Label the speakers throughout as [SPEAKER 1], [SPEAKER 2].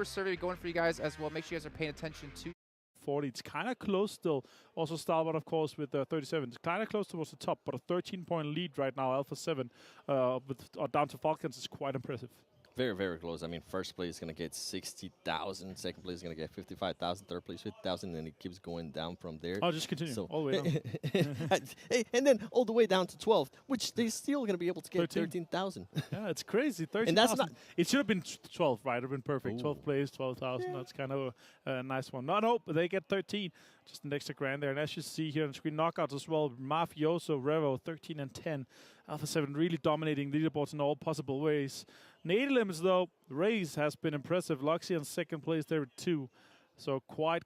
[SPEAKER 1] survey going for you guys as well. Make sure you guys are paying attention to
[SPEAKER 2] 40. It's kind of close still. Also Stalwart, of course, with 37. It's kind of close towards the top, but a 13-point lead right now. Alpha7 down to Falcons is quite impressive.
[SPEAKER 3] Very, very close. I mean, first place is going to get 60,000. Second place is going to get 55,000. Third place, 50,000. And it keeps going down from there.
[SPEAKER 2] I'll just continue all the way
[SPEAKER 3] down. And then all the way down to 12, which they're still going to be able to get 13,000.
[SPEAKER 2] Yeah, it's crazy. 13,000.
[SPEAKER 3] And that's not.
[SPEAKER 2] It should have been 12, right? It would have been perfect.
[SPEAKER 3] Ooh.
[SPEAKER 2] 12 plays, 12,000. Yeah. That's kind of a nice one. No, but they get 13. Just an extra grand there. And as you see here on the screen, knockouts as well. Mafioso, Revo, 13 and 10. Alpha7 really dominating leaderboards in all possible ways. Nade limits, though, Raze has been impressive. Luxy in second place there with 2. So quite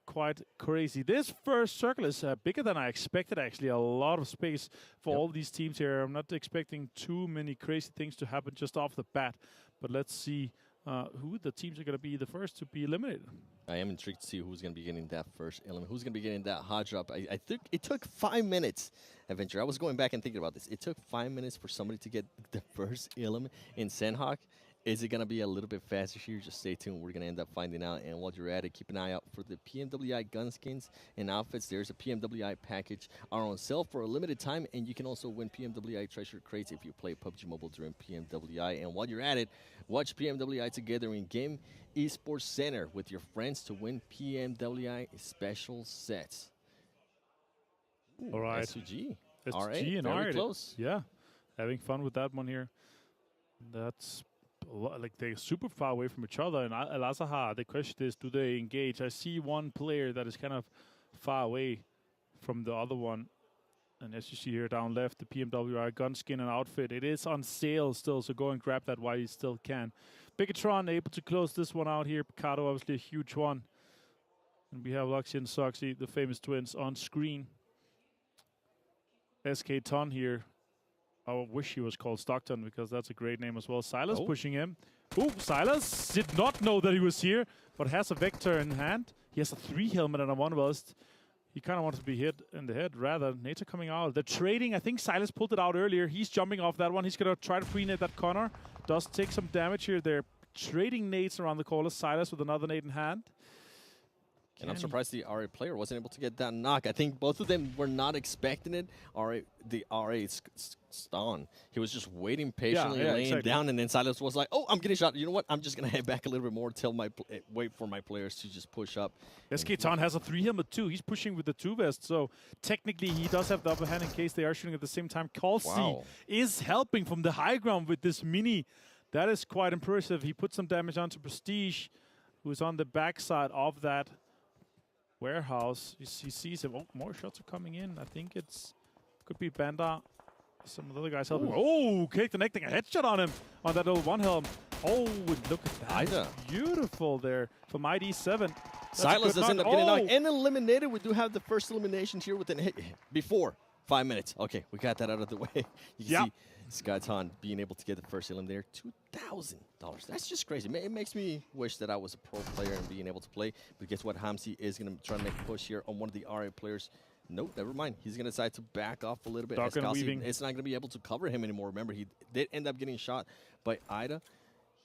[SPEAKER 2] crazy. This first circle is bigger than I expected, actually. A lot of space for all these teams here. I'm not expecting too many crazy things to happen just off the bat. But let's see who the teams are going to be the first to be eliminated.
[SPEAKER 3] I am intrigued to see who's going to be getting that first element. Who's going to be getting that hot drop. I think it took 5 minutes, Adventure. I was going back and thinking about this. It took 5 minutes for somebody to get the first element in Sandhawk. Is it going to be a little bit faster here? Just stay tuned. We're going to end up finding out. And while you're at it, keep an eye out for the PMWI gun skins and outfits. There's a PMWI package on sale for a limited time. And you can also win PMWI treasure crates if you play PUBG Mobile during PMWI. And while you're at it, watch PMWI together in Game Esports Center with your friends to win PMWI special sets. Ooh,
[SPEAKER 2] all right.
[SPEAKER 3] S2G.
[SPEAKER 2] S2G and
[SPEAKER 3] very
[SPEAKER 2] RA.
[SPEAKER 3] close.
[SPEAKER 2] Yeah, having fun with that one here. That's like they're super far away from each other. And Al-Azhar, the question is, do they engage? I see one player that is kind of far away from the other one. And as you see here down left, the PMWI gun skin and outfit, it is on sale still, so go and grab that while you still can. Bigetron able to close this one out here. Picardo, obviously a huge one. And we have Luxy and Soxy, the famous twins, on screen. SK Ton here. I wish he was called Stockton because that's a great name as well. Silas pushing him. Ooh, Silas did not know that he was here, but has a Vector in hand. He has a 3 helmet and a 1 vest. He kind of wants to be hit in the head, rather. Nature coming out. The trading, I think Silas pulled it out earlier. He's jumping off that one. He's going to try to pre-nade that corner. Does take some damage here. They're trading nades around the corner. Silas with another nade in hand.
[SPEAKER 3] And I'm surprised the RA player wasn't able to get that knock. I think both of them were not expecting it. The RA Stan, he was just waiting patiently, laying down, and then Silas was like, "Oh, I'm getting shot. You know what? I'm just gonna head back a little bit more, wait for my players to just push up."
[SPEAKER 2] SK Ton has a 3 helmet too. He's pushing with the 2 vest, so technically he does have the upper hand in case they are shooting at the same time. Kalsi is helping from the high ground with this mini. That is quite impressive. He put some damage onto Prestige, who is on the backside of that warehouse. He sees him. Oh, more shots are coming in. I think could be Bandar. Some of the other guys helping. Oh, connecting a headshot on him on that little 1 helm. Oh, look at that.
[SPEAKER 3] Ida.
[SPEAKER 2] Beautiful there from ID7.
[SPEAKER 3] Silas does end up getting knocked and eliminated. We do have the first elimination here within before 5 minutes. Okay, we got that out of the way. You can see Skyton being able to get the first elim there. $2,000. That's just crazy. It makes me wish that I was a pro player and being able to play. But guess what? Hamsi is going to try to make a push here on one of the RA players. Nope, never mind. He's going to decide to back off a little bit. It's not going to be able to cover him anymore. Remember, he did end up getting shot by Ida.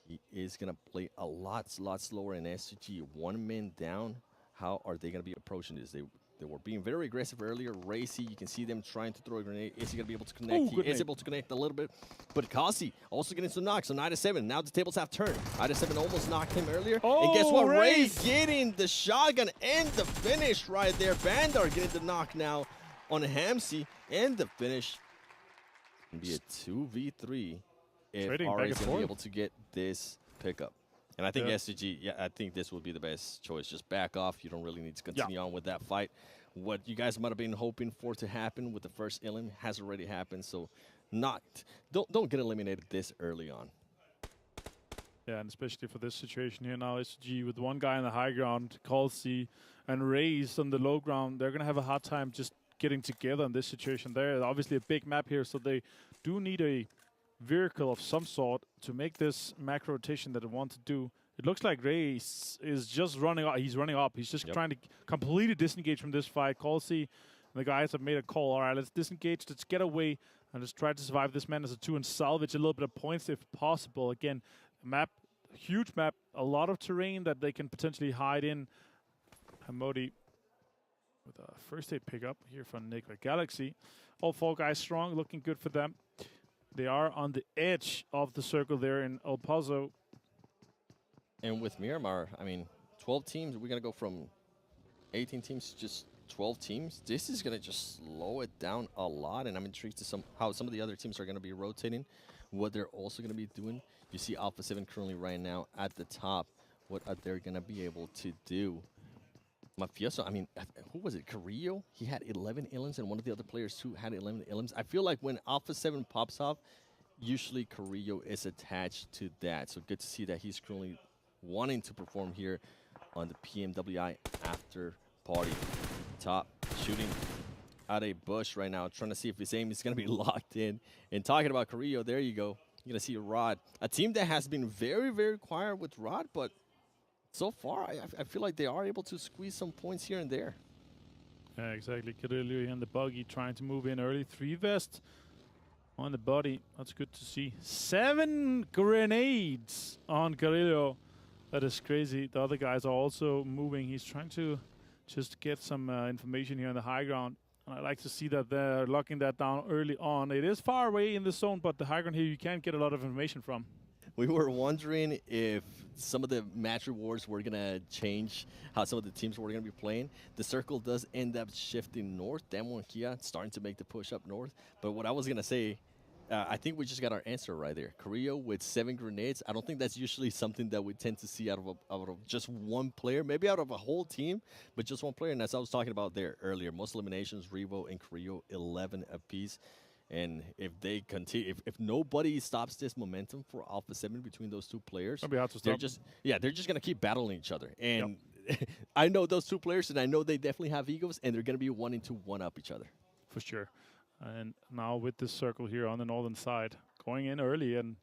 [SPEAKER 3] He is going to play a lot slower in S2G. 1 man down. How are they going to be approaching this? They were being very aggressive earlier. Racy, you can see them trying to throw a grenade. Is he going to be able to connect? He is able to connect a little bit. But Kasi also getting some knocks on Ida7. Now the tables have turned. Ida7 almost knocked him earlier. And guess what? Ray getting the shotgun and the finish right there. Bandar getting the knock now on Hamsi. And the finish can be a 2v3 if RA is going to be able to get this pickup. And I think S2G, I think this would be the best choice. Just back off. You don't really need to continue on with that fight. What you guys might have been hoping for to happen with the first elim has already happened. So don't get eliminated this early on.
[SPEAKER 2] Yeah, and especially for this situation here now, S2G with 1 guy on the high ground, Kalsi, and Raze on the low ground, they're going to have a hard time just getting together in this situation. They're obviously a big map here, so they do need a vehicle of some sort to make this macro rotation that they want to do. It looks like Ray is just running up. He's running up. He's just trying to completely disengage from this fight. Kalsi, the guys have made a call. All right, let's disengage. Let's get away and just try to survive this man as a 2 and salvage a little bit of points if possible. Again, the map huge map, a lot of terrain that they can potentially hide in. Hamodi with a first aid pickup here from Nick with Galaxy. All 4 guys strong, looking good for them. They are on the edge of the circle there in El Paso.
[SPEAKER 3] And with Miramar, I mean, 12 teams, we're going to go from 18 teams to just 12 teams. This is going to just slow it down a lot, and I'm intrigued to how some of the other teams are going to be rotating, what they're also going to be doing. You see Alpha7 currently right now at the top. What are they going to be able to do? Mafioso, I mean, who was it? Carrillo? He had 11 elims, and one of the other players too had 11 elims. I feel like when Alpha7 pops off, usually Carrillo is attached to that. So good to see that he's currently wanting to perform here on the PMWI after party. Top shooting at a bush right now, trying to see if his aim is going to be locked in. And talking about Carrillo, there you go. You're going to see Rod, a team that has been very, very quiet with Rod, but so far, I feel like they are able to squeeze some points here and there.
[SPEAKER 2] Yeah, exactly. Carrillo and the buggy trying to move in early. 3 vest on the body. That's good to see. 7 grenades on Carrillo. That is crazy. The other guys are also moving. He's trying to just get some information here on the high ground. And I like to see that they're locking that down early on. It is far away in the zone, but the high ground here you can get a lot of information from.
[SPEAKER 3] We were wondering if some of the match rewards were going to change how some of the teams were going to be playing. The circle does end up shifting north. DAMWON Kia starting to make the push up north. But what I was going to say, I think we just got our answer right there. Carrillo with 7 grenades. I don't think that's usually something that we tend to see out of just one player, maybe out of a whole team, but just one player. And as I was talking about there earlier, most eliminations, Revo and Carrillo, 11 apiece. And if they continue, if nobody stops this momentum for Alpha7 between those 2 players, they're just going to keep battling each other. And I know those 2 players, and I know they definitely have egos, and they're going to be wanting to one-up each other.
[SPEAKER 2] For sure. And now with this circle here on the northern side, going in early, and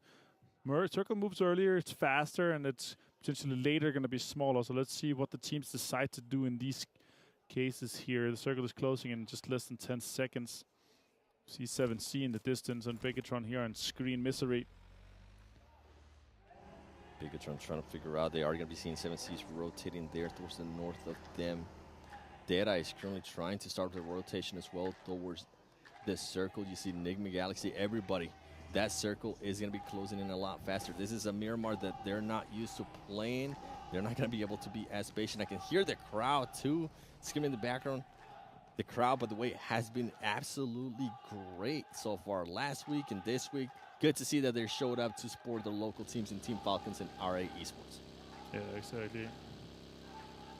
[SPEAKER 2] circle moves earlier, it's faster, and it's potentially later going to be smaller. So let's see what the teams decide to do in these cases here. The circle is closing in just less than 10 seconds. C7C in the distance, and Bigetron here on screen misery.
[SPEAKER 3] Bigetron trying to figure out, they are going to be seeing 7Cs rotating there towards the north of them. Deadeyes is currently trying to start the rotation as well towards this circle. You see Enigma Galaxy, everybody. That circle is going to be closing in a lot faster. This is a Miramar that they're not used to playing. They're not going to be able to be as patient. I can hear the crowd too screaming in the background. The crowd, by the way, has been absolutely great so far. Last week and this week, good to see that they showed up to support their local teams in Team Falcons and RA Esports.
[SPEAKER 2] Yeah, exactly.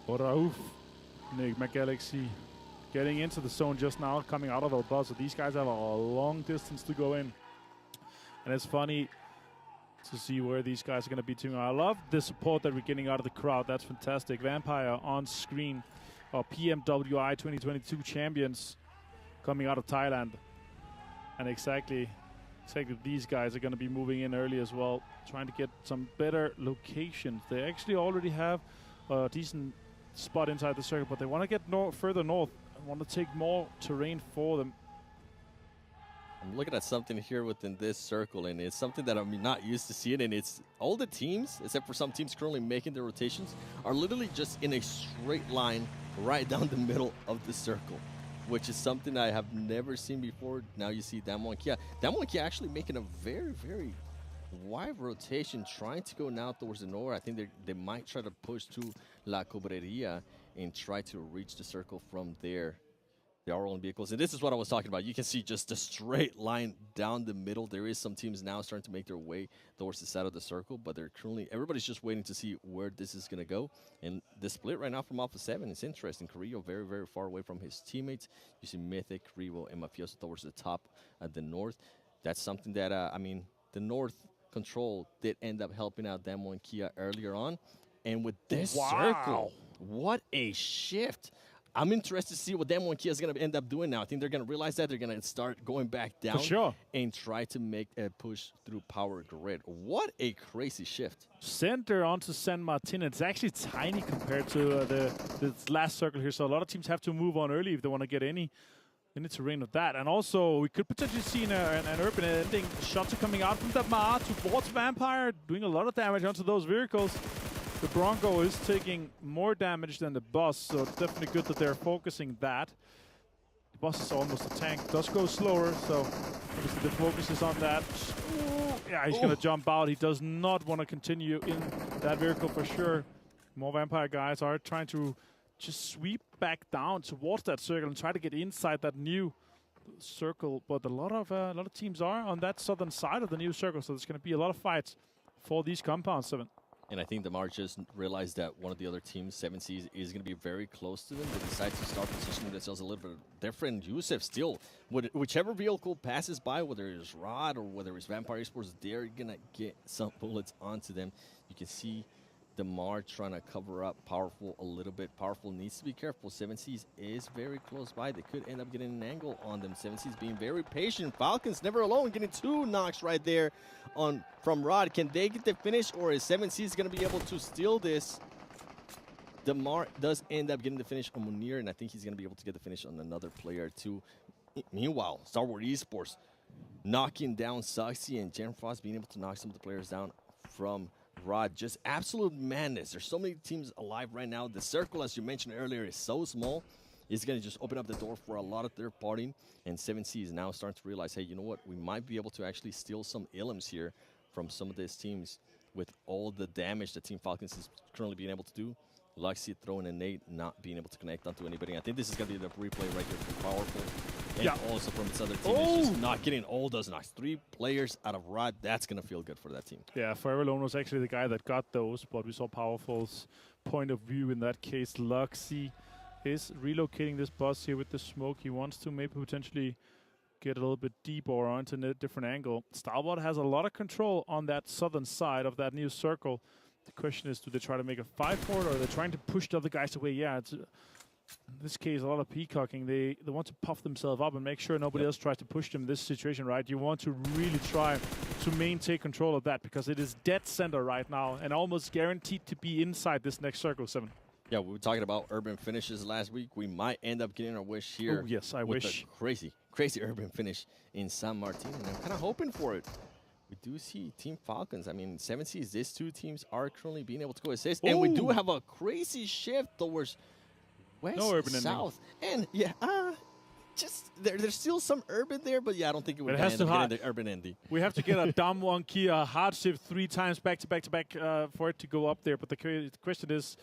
[SPEAKER 2] But Rauf, Enigma Galaxy, getting into the zone just now, coming out of El Paso. These guys have a long distance to go in. And it's funny to see where these guys are going to be teaming. I love the support that we're getting out of the crowd. That's fantastic. Vampire on screen. PMWI 2022 champions coming out of Thailand. And exactly these guys are going to be moving in early as well, trying to get some better locations. They actually already have a decent spot inside the circle, but they want to get further north and want to take more terrain for them.
[SPEAKER 3] I'm looking at something here within this circle, and it's something that I'm not used to seeing, and it's all the teams, except for some teams currently making their rotations, are literally just in a straight line right down the middle of the circle, which is something I have never seen before. Now you see DAMWON Kia. DAMWON Kia actually making a very, very wide rotation, trying to go now towards the north. I think they might try to push to La Cobreria and try to reach the circle from there. They are rolling vehicles, and this is what I was talking about. You can see just a straight line down the middle. There is some teams now starting to make their way towards the side of the circle, but they're currently, everybody's just waiting to see where this is going to go. And the split right now from Alpha7 is interesting. Carrillo very, very far away from his teammates. You see Mythic, Revo, and Mafioso towards the top at the north. That's something that, I mean, the north control did end up helping out DAMWON Kia earlier on. And with this circle, what a shift. I'm interested to see what DAMWON Kia is going to end up doing now. I think they're going to realize that. They're going to start going back down and try to make a push through power grid. What a crazy shift.
[SPEAKER 2] Center onto San Martin. It's actually tiny compared to the last circle here. So a lot of teams have to move on early if they want to get any in the terrain of that. And also, we could potentially see an urban ending. Shots are coming out from Damar towards Vampire, doing a lot of damage onto those vehicles. The Bronco is taking more damage than the Bus, so it's definitely good that they're focusing that. The Bus is almost a tank. Does go slower, so obviously the focus is on that. Ooh, yeah, he's going to jump out. He does not want to continue in that vehicle for sure. More Vampire guys are trying to just sweep back down towards that circle and try to get inside that new circle. But a lot of teams are on that southern side of the new circle, so there's going to be a lot of fights for these compounds, 7.
[SPEAKER 3] And I think Damar just realized that one of the other teams, 7Cs, is going to be very close to them. They decide to start positioning themselves a little bit different. Yusef still, whichever vehicle passes by, whether it's Rod or whether it's Vampire Esports, they're going to get some bullets onto them. You can see Damar trying to cover up Powerful a little bit. Powerful needs to be careful. 7Cs is very close by. They could end up getting an angle on them. 7Cs being very patient. Falcons never alone, getting 2 knocks right there from Rod. Can they get the finish, or is 7Cs going to be able to steal this? Damar does end up getting the finish on Munir, and I think he's going to be able to get the finish on another player too. Meanwhile, Stalwart Esports knocking down Suxy, and Jen Frost being able to knock some of the players down from Rod. Just absolute madness. There's so many teams alive right now. The circle, as you mentioned earlier, is so small. It's going to just open up the door for a lot of third party. And 7C is now starting to realize, hey, you know what? We might be able to actually steal some illims here from some of these teams with all the damage that Team Falcons is currently being able to do. Luxy throwing a nade, not being able to connect onto anybody. I think this is going to be the replay right here from Powerful. And also from its other team, is just not getting all those knocks. 3 players out of Rod, that's going to feel good for that team.
[SPEAKER 2] Yeah, Forever Lone was actually the guy that got those, but we saw Powerful's point of view in that case. Luxy is relocating this bus here with the smoke. He wants to maybe potentially get a little bit deeper or onto a different angle. Stalwart has a lot of control on that southern side of that new circle. The question is, do they try to make a fight for it, or are they trying to push the other guys away? Yeah, it's in this case a lot of peacocking. They want to puff themselves up and make sure nobody else tries to push them in this situation, right? You want to really try to maintain control of that, because it is dead center right now and almost guaranteed to be inside this next circle, 7.
[SPEAKER 3] Yeah, we were talking about urban finishes last week. We might end up getting our wish here.
[SPEAKER 2] Oh, yes, I wish.
[SPEAKER 3] A crazy urban finish in San Martin, and I'm kind of hoping for it. We do see Team Falcons. I mean, 7Cs, these 2 teams are currently being able to go assist. And we do have a crazy shift towards west, south. Ending. And, just there's still some urban there, but yeah, I don't think it would end up getting the urban ending.
[SPEAKER 2] We have to get a DAMWON Kia hard shift 3 times back to back for it to go up there. But the question is,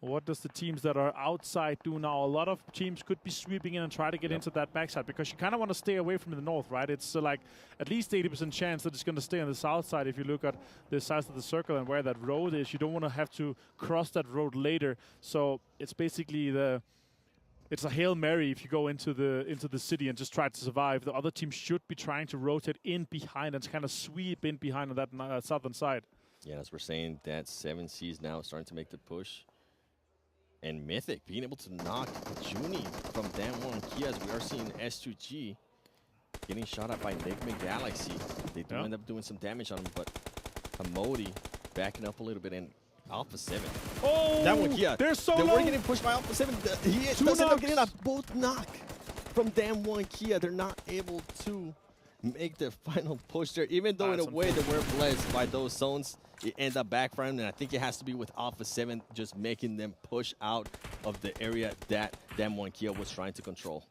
[SPEAKER 2] what does the teams that are outside do now? A lot of teams could be sweeping in and try to get into that backside, because you kind of want to stay away from the north, right? It's like at least 80% chance that it's going to stay on the south side. If you look at the size of the circle and where that road is, you don't want to have to cross that road later. So it's basically it's a Hail Mary if you go into the city and just try to survive. The other team should be trying to rotate in behind and kind of sweep in behind on that southern side.
[SPEAKER 3] Yeah, as we're saying, that 7C's now starting to make the push. And Mythic being able to knock Junie from DAMWON Kia, as we are seeing S2G getting shot at by Enigma Galaxy. They do end up doing some damage on him, but Hamodi backing up a little bit, and Alpha7.
[SPEAKER 2] Oh,
[SPEAKER 3] DAMWON Kia.
[SPEAKER 2] They're so
[SPEAKER 3] They
[SPEAKER 2] low.
[SPEAKER 3] were getting pushed by Alpha7. He does end up getting a both knock from DAMWON Kia. They're not able to make the final push there, even though in a way they were blessed by those zones. It ends up backfiring, and I think it has to be with Alpha7 just making them push out of the area that DAMWON Kia was trying to control.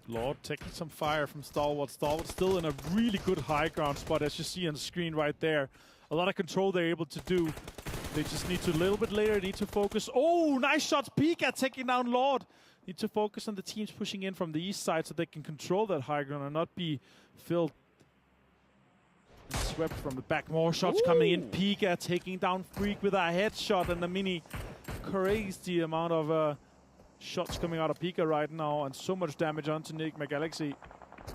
[SPEAKER 2] Lord taking some fire from Stalwart. Stalwart still in a really good high ground spot, as you see on the screen right there. A lot of control they're able to do. They just need to, a little bit later, need to focus. Oh, nice shots. Pika taking down Lord. Need to focus on the teams pushing in from the east side so they can control that high ground and not be filled. Swept from the back. More shots coming in. Pika taking down Freak with a headshot, and a mini crazy amount of shots coming out of Pika right now, and so much damage onto Enigma Galaxy.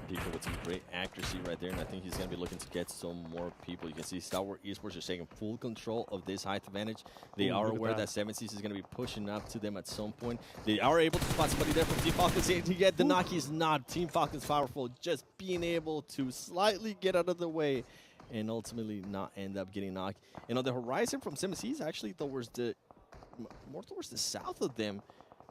[SPEAKER 3] Pika with some great accuracy right there, and I think he's going to be looking to get some more people. You can see Stalwart Esports is taking full control of this height advantage. They are aware that 7Cs is going to be pushing up to them at some point. They are able to spot somebody there from Team Falcons to get the knock. He's not. Team Falcons powerful, just being able to slightly get out of the way and ultimately not end up getting knocked. And on the horizon from 7Cs, actually towards more towards the south of them,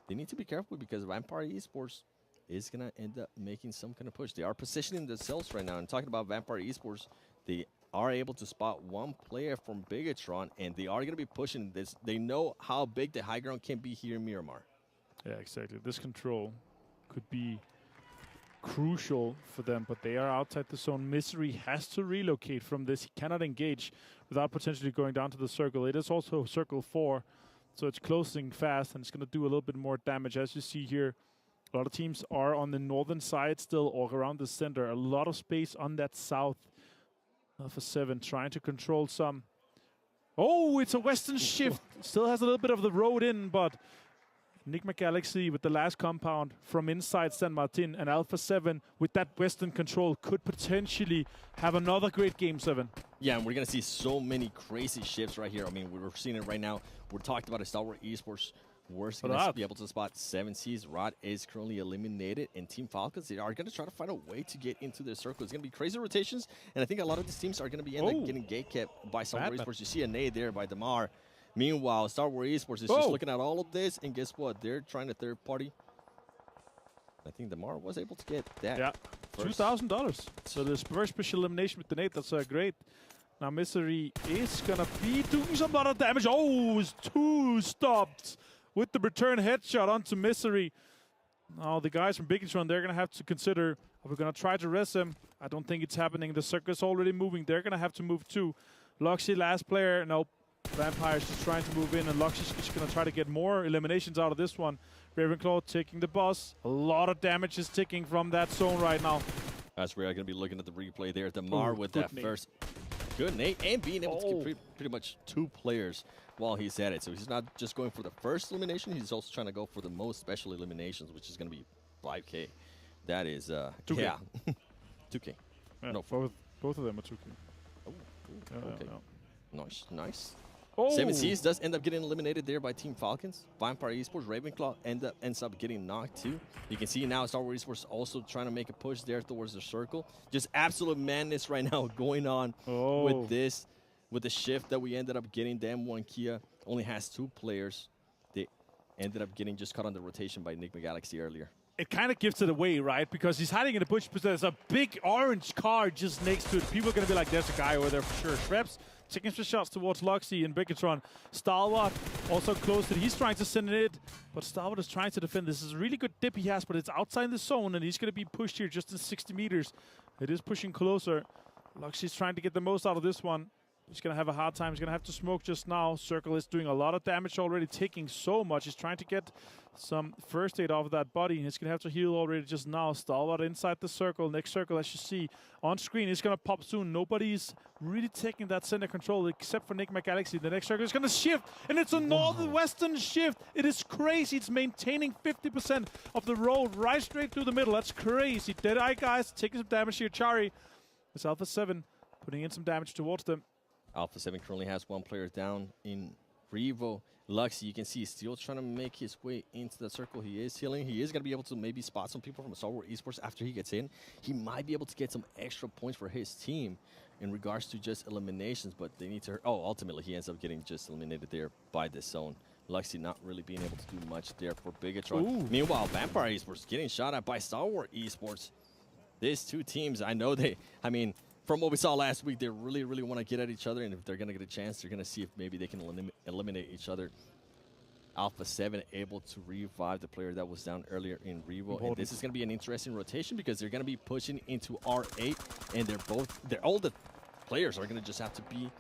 [SPEAKER 3] they need to be careful because Vampire Esports is going to end up making some kind of push. They are positioning themselves right now. And talking about Vampire Esports, they are able to spot one player from Bigetron, and they are going to be pushing this. They know how big the high ground can be here in Miramar.
[SPEAKER 2] Yeah, exactly. This control could be crucial for them, but they are outside the zone. Misery has to relocate from this. He cannot engage without potentially going down to the circle. It is also circle 4, so it's closing fast, and it's going to do a little bit more damage. As you see here, a lot of teams are on the northern side still, or around the center. A lot of space on that south. Alpha7 trying to control some. Oh, it's a western shift. Still has a little bit of the road in, but Enigma Galaxy with the last compound from inside San Martin, and Alpha7 with that western control could potentially have another great Game 7.
[SPEAKER 3] Yeah, and we're going to see so many crazy shifts right here. I mean, we're seeing it right now. We're talking about a Stalwart Esports. We're going to be able to spot 7Cs. Rod is currently eliminated, and Team Falcons, they are going to try to find a way to get into their circle. It's going to be crazy rotations, and I think a lot of these teams are going to be getting gate-kept by Stalwart Esports. You see a nade there by Damar. Meanwhile, Stalwart Esports is just looking at all of this, and guess what? They're trying to third party. I think Damar was able to get that.
[SPEAKER 2] Yeah, $2,000. So this first special elimination with the nade, that's great. Now Misery is going to be doing some lot of damage. Oh, it's 2 stopped with the return headshot onto Misery. Now the guys from Bigetron, they're going to have to consider, are we going to try to res him? I don't think it's happening. The circle's already moving. They're going to have to move too. Loxy, last player. Nope. Vampire's just trying to move in, and Loxy's just going to try to get more eliminations out of this one. Ravenclaw taking the boss. A lot of damage is ticking from that zone right now.
[SPEAKER 3] That's where I'm going to be looking at the replay there. Damar with that first good nade, and being able to get pretty much 2 players while he's at it. So he's not just going for the first elimination, he's also trying to go for the most special eliminations, which is going to be 5K. That is,
[SPEAKER 2] 2K.
[SPEAKER 3] Yeah. 2K.
[SPEAKER 2] Yeah,
[SPEAKER 3] No.
[SPEAKER 2] both of them are 2K.
[SPEAKER 3] Oh, okay. Nice, nice.
[SPEAKER 2] Oh.
[SPEAKER 3] 7Cs does end up getting eliminated there by Team Falcons. Vampire Esports, Ravenclaw ends up getting knocked too. You can see now Stalwart Esports also trying to make a push there towards the circle. Just absolute madness right now going on with this. With the shift that we ended up getting, DAMWON Kia only has 2 players. They ended up getting just caught on the rotation by Enigma Galaxy earlier.
[SPEAKER 2] It kind of gives it away, right? Because he's hiding in the bush, but there's a big orange car just next to it. People are going to be like, there's a guy over there for sure. Shreps taking some shots towards Loxy and Bigetron. Stalwart also close to it. He's trying to send it, but Stalwart is trying to defend. This is a really good dip he has, but it's outside the zone, and he's going to be pushed here just in 60 meters. It is pushing closer. Loxy's trying to get the most out of this one. He's going to have a hard time. He's going to have to smoke just now. Circle is doing a lot of damage already, taking so much. He's trying to get some first aid off of that body. He's going to have to heal already just now. Stalwart inside the circle. Next circle, as you see on screen, is going to pop soon. Nobody's really taking that center control except for Enigma Galaxy. The next circle is going to shift, and it's a northwestern shift. It is crazy. It's maintaining 50% of the road right straight through the middle. That's crazy. Deadeyes Guys taking some damage here. Chari, it's Alpha7 putting in some damage towards them.
[SPEAKER 3] Alpha7 currently has 1 player down in Revo. Luxy, you can see, he's still trying to make his way into the circle. He is healing. He is going to be able to maybe spot some people from Stalwart Esports after he gets in. He might be able to get some extra points for his team in regards to just eliminations, but they need to... Oh, ultimately, he ends up getting just eliminated there by this zone. Luxy not really being able to do much there for Bigetron. Ooh. Meanwhile, Vampire Esports getting shot at by Stalwart Esports. These 2 teams, I know they... I mean... From what we saw last week, they really, really want to get at each other, and if they're going to get a chance, they're going to see if maybe they can eliminate each other. Alpha7 able to revive the player that was down earlier in Revo, and this is going to be an interesting rotation because they're going to be pushing into R8, and all the players are going to just have to be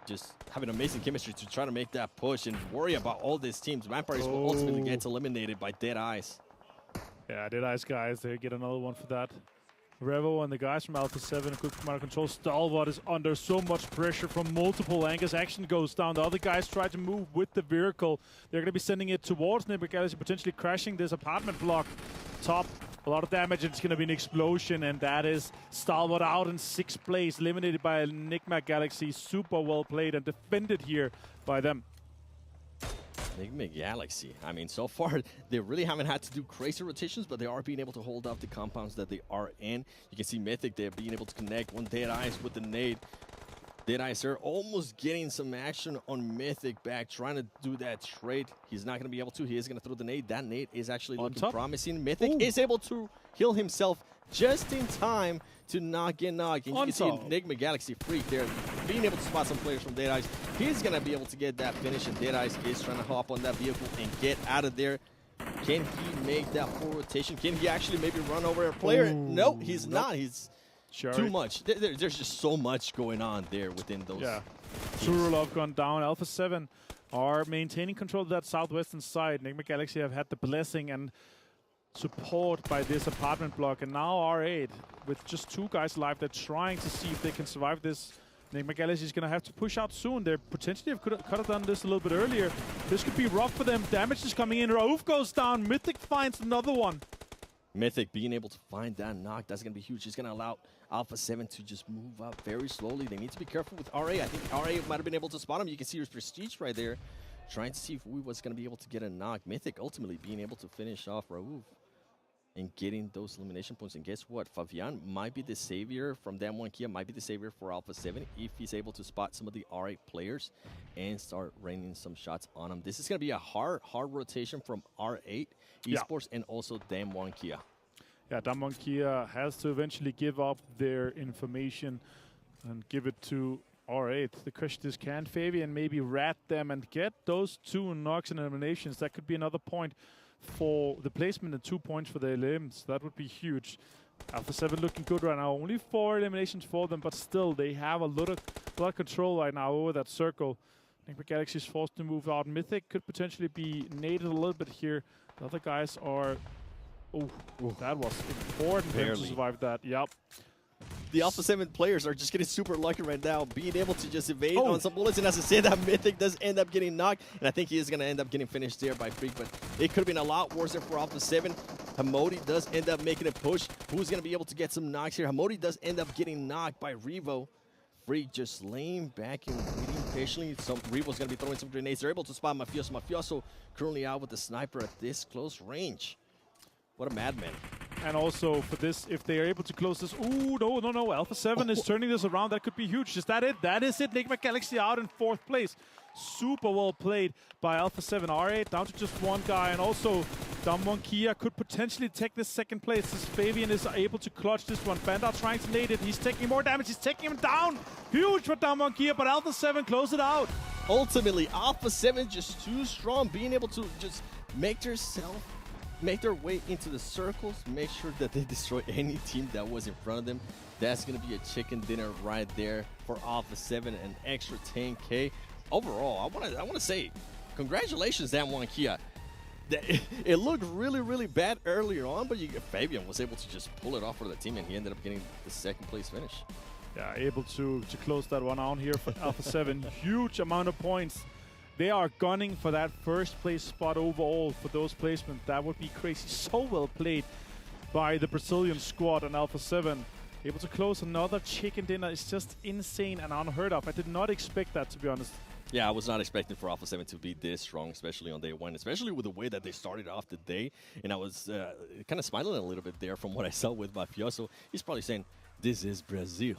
[SPEAKER 3] just having amazing chemistry to try to make that push and worry about all these teams. Vampires will ultimately get eliminated by Deadeyes.
[SPEAKER 2] Yeah, Deadeyes Guys, they get another one for that. Revo and the guys from Alpha7, good command control. Stalwart is under so much pressure from multiple angles. Action goes down. The other guys try to move with the vehicle. They're going to be sending it towards Enigma Galaxy, potentially crashing this apartment block. Top, a lot of damage. It's going to be an explosion, and that is Stalwart out in 6th place, eliminated by Enigma Galaxy. Super well played and defended here by them.
[SPEAKER 3] Enigma Galaxy. I mean, so far, they really haven't had to do crazy rotations, but they are being able to hold off the compounds that they are in. You can see Mythic, they're being able to connect 1 Deadeyes with the nade. Deadeyes are almost getting some action on Mythic back, trying to do that trade. He's not going to be able to. He is going to throw the nade. That nade is actually looking promising. Mythic is able to heal himself just in time to not get knocked. And you can see Enigma Galaxy Freak there being able to spot some players from Deadeyes. He's going to be able to get that finish, and Deadeyes is trying to hop on that vehicle and get out of there. Can he make that full rotation? Can he actually maybe run over a player? No, he's not. He's too much. There's just so much going on there within those.
[SPEAKER 2] Yeah. Surulov gone down. Alpha7 are maintaining control of that southwestern side. Enigma Galaxy have had the blessing and support by this apartment block. And now R8, with just 2 guys alive, they're trying to see if they can survive this. Enigma Galaxy is going to have to push out soon. They potentially could have done this a little bit earlier. This could be rough for them. Damage is coming in. Raouf goes down. Mythic finds another one.
[SPEAKER 3] Mythic being able to find that knock, that's going to be huge. It's going to allow Alpha7 to just move up very slowly. They need to be careful with RA. I think RA might have been able to spot him. You can see his Prestige right there, trying to see if we was going to be able to get a knock. Mythic ultimately being able to finish off Raouf and getting those elimination points. And guess what? Fabian might be the savior from DAMWON Kia, might be the savior for Alpha7 if he's able to spot some of the R8 players and start raining some shots on them. This is going to be a hard rotation from R8 Esports and also DAMWON Kia.
[SPEAKER 2] Yeah, DAMWON Kia has to eventually give up their information and give it to R8. The question is, can Fabian maybe rat them and get those 2 knocks and eliminations? That could be another point for the placement and 2 points for the elims. That would be huge. Alpha7 looking good right now. Only 4 eliminations for them, but still they have a lot of control right now over that circle. I think the Galaxy is forced to move out. Mythic could potentially be naded a little bit here. The other guys are... Oh, that was important to survive that. Yep.
[SPEAKER 3] The Alpha7 players are just getting super lucky right now, being able to just evade on some bullets. And as I say, that Mythic does end up getting knocked. And I think he is going to end up getting finished there by Freak. But it could have been a lot worse there for Alpha7. Hamodi does end up making a push. Who's going to be able to get some knocks here? Hamodi does end up getting knocked by Revo. Freak just laying back and waiting patiently. Revo's going to be throwing some grenades. They're able to spot Mafioso. Mafioso currently out with the sniper at this close range. What a madman.
[SPEAKER 2] And also for this, if they are able to close this... Ooh, no. Alpha7 is turning this around. That could be huge. Is that it? That is it. Enigma Galaxy out in 4th place. Super well played by Alpha7. R8 down to just 1 guy. And also, DAMWON Kia could potentially take this 2nd place as Fabian is able to clutch this one. Bandar trying to nade it. He's taking more damage. He's taking him down. Huge for DAMWON Kia, but Alpha7 close it out.
[SPEAKER 3] Ultimately, Alpha7 just too strong, being able to just make their way into the circles, make sure that they destroy any team that was in front of them. That's going to be a chicken dinner right there for Alpha7, an extra 10K. Overall, I want to say congratulations, DAMWON Kia. It looked really bad earlier on, but Fabian was able to just pull it off for the team, and he ended up getting the 2nd place finish.
[SPEAKER 2] Yeah, able to close that one out here for Alpha7. Huge amount of points. They are gunning for that 1st place spot overall for those placements. That would be crazy. So well played by the Brazilian squad, and Alpha7 able to close another chicken dinner is just insane and unheard of. I did not expect that, to be honest.
[SPEAKER 3] Yeah, I was not expecting for Alpha7 to be this strong, especially on day 1, especially with the way that they started off the day. And I was kind of smiling a little bit there from what I saw with Mafioso. He's probably saying, this is Brazil.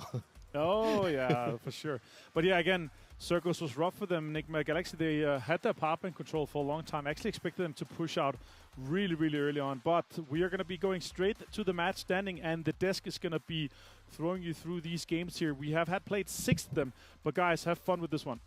[SPEAKER 2] Oh, yeah, for sure. But yeah, again, Circles was rough for them. Enigma Galaxy, they had the apartment control for a long time. I actually expected them to push out really early on. But we are going to be going straight to the match standing, and the desk is going to be throwing you through these games here. We have played 6 of them. But guys, have fun with this one.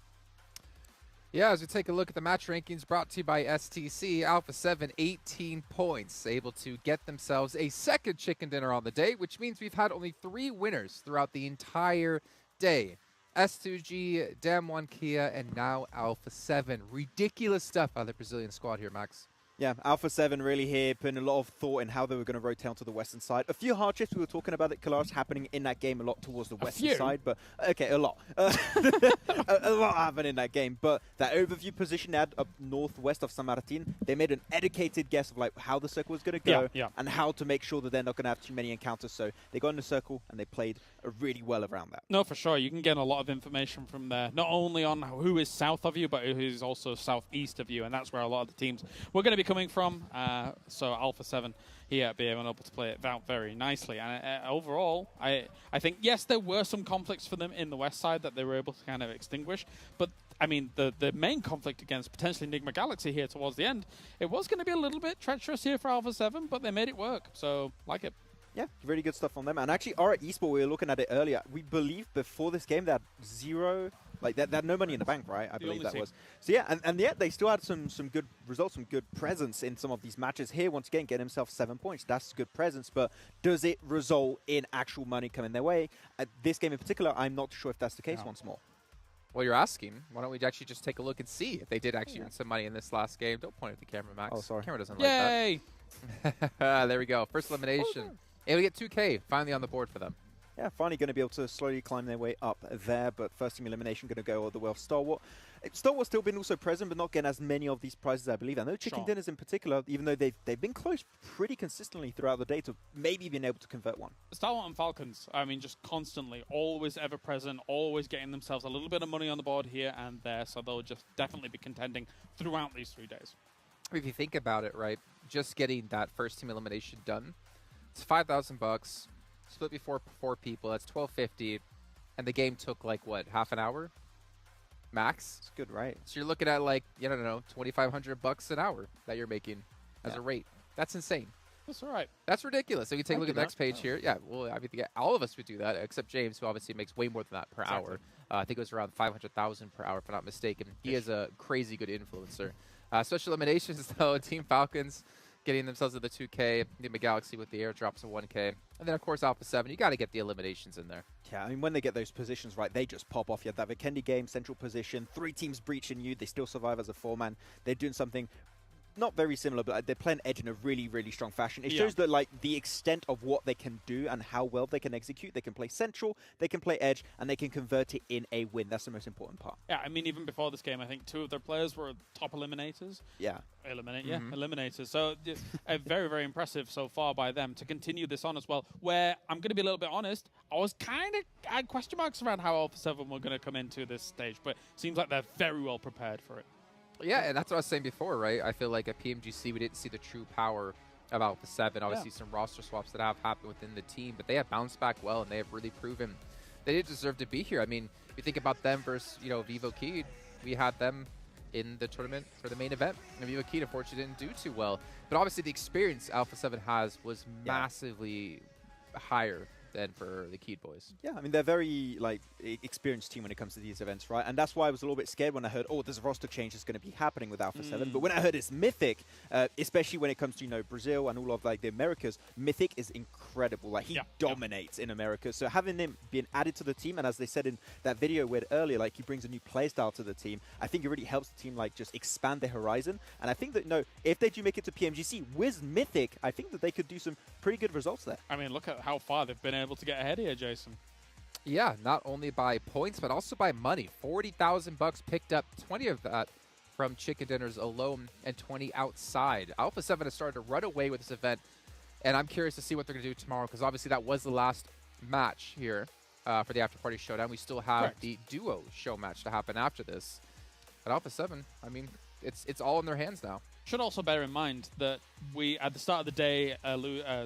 [SPEAKER 1] Yeah, as we take a look at the match rankings brought to you by STC, Alpha7, 18 points, able to get themselves a 2nd chicken dinner on the day, which means we've had only 3 winners throughout the entire day. S2G, DAMWON Kia, and now Alpha7. Ridiculous stuff out of the Brazilian squad here, Max.
[SPEAKER 4] Yeah, Alpha7 really here putting a lot of thought in how they were going to rotate onto the western side. A few hardships we were talking about it, Kalaris, happening in that game a lot towards the western side. But okay, a lot. A lot happened in that game. But that overview position they had up northwest of San Martin, they made an educated guess of like how the circle was going to go and how to make sure that they're not going to have too many encounters. So they got in the circle and they played really well around that.
[SPEAKER 5] No, for sure. You can get a lot of information from there, not only on who is south of you, but who is also southeast of you. And that's where a lot of the teams we're going to be be coming from. So Alpha7 here being able to play it out very nicely. And overall, I think, yes, there were some conflicts for them in the west side that they were able to kind of extinguish. But, I mean, the main conflict against potentially Enigma Galaxy here towards the end, it was going to be a little bit treacherous here for Alpha7, but they made it work. So, like it.
[SPEAKER 4] Yeah, really good stuff from them. And actually, RA Esports, we were looking at it earlier. We believe before this game they had zero, like they had no money in the bank, right? I believe that was. So yeah, and yet they still had some good results, some good presence in some of these matches here. Once again, getting himself 7 points. That's good presence, but does it result in actual money coming their way? At this game in particular, I'm not sure if that's the case once more.
[SPEAKER 1] Well, you're asking. Why don't we actually just take a look and see if they did actually win some money in this last game? Don't point at the camera, Max.
[SPEAKER 4] Oh, sorry.
[SPEAKER 1] The camera doesn't
[SPEAKER 5] Yay!
[SPEAKER 1] like that. There we go. First elimination. Able to get 2K finally on the board for them.
[SPEAKER 4] Yeah, finally going to be able to slowly climb their way up there, but first team elimination going to go all the way off Stalwart. Stalwart's still been also present, but not getting as many of these prizes, I believe. I know Chicken Dinners in particular, even though they've been close pretty consistently throughout the day to maybe being able to convert one.
[SPEAKER 5] Stalwart and Falcons, I mean, just constantly, always ever present, always getting themselves a little bit of money on the board here and there, so they'll just definitely be contending throughout these 3 days.
[SPEAKER 1] If you think about it, right, just getting that first team elimination done, it's $5,000, split before 4 people, that's $1,250, and the game took like, what, half an hour? Max?
[SPEAKER 4] It's good, right?
[SPEAKER 1] So you're looking at like, I don't know, $2,500 an hour that you're making as a rate. That's insane.
[SPEAKER 5] That's all right.
[SPEAKER 1] That's ridiculous. So you take a look at the next page here. Yeah, well, I mean, all of us would do that, except James, who obviously makes way more than that per hour. I think it was around $500,000 per hour, if I'm not mistaken. He is a crazy good influencer. Special eliminations, though, Team Falcons getting themselves to the 2K, Enigma Galaxy with the airdrops of 1K. And then, of course, Alpha7, you got to get the eliminations in there.
[SPEAKER 4] Yeah, I mean, when they get those positions right, they just pop off. You have that Vikendi game, central position, 3 teams breaching you. They still survive as a 4-man. They're doing something not very similar, but they're playing Edge in a really, really strong fashion. It shows that, like, the extent of what they can do and how well they can execute. They can play central, they can play Edge, and they can convert it in a win. That's the most important part.
[SPEAKER 5] Yeah, I mean, even before this game, I think 2 of their players were top eliminators.
[SPEAKER 4] Yeah.
[SPEAKER 5] Eliminators. So very, very impressive so far by them to continue this on as well. Where I'm going to be a little bit honest, I had question marks around how Alpha7 were going to come into this stage, but it seems like they're very well prepared for it.
[SPEAKER 1] Yeah, and that's what I was saying before, right? I feel like at PMGC, we didn't see the true power of Alpha7. Obviously, some roster swaps that have happened within the team, but they have bounced back well, and they have really proven they did deserve to be here. I mean, if you think about them versus, Vivo Key, we had them in the tournament for the main event, and Vivo Key, unfortunately, didn't do too well. But obviously, the experience Alpha7 has was massively higher than for the Keed boys. Yeah,
[SPEAKER 4] I mean, they're very, experienced team when it comes to these events, right? And that's why I was a little bit scared when I heard, there's a roster change that's going to be happening with Alpha7. But when I heard it's Mythic, especially when it comes to, Brazil and all of, the Americas, Mythic is incredible. He dominates in America. So having him being added to the team, and as they said in that video we had earlier, he brings a new playstyle to the team, I think it really helps the team, just expand their horizon. And I think that, if they do make it to PMGC with Mythic, I think that they could do some pretty good results there.
[SPEAKER 5] I mean, look at how far they've been able to get ahead here, Jason.
[SPEAKER 1] Yeah, not only by points, but also by money. $40,000 picked up, 20 of that from Chicken Dinners alone, and 20 outside. Alpha7 has started to run away with this event, and I'm curious to see what they're going to do tomorrow, because obviously that was the last match here for the After-Party Showdown. We still have the duo show match to happen after this. But Alpha7, I mean, it's all in their hands now.
[SPEAKER 5] Should also bear in mind that we, at the start of the day,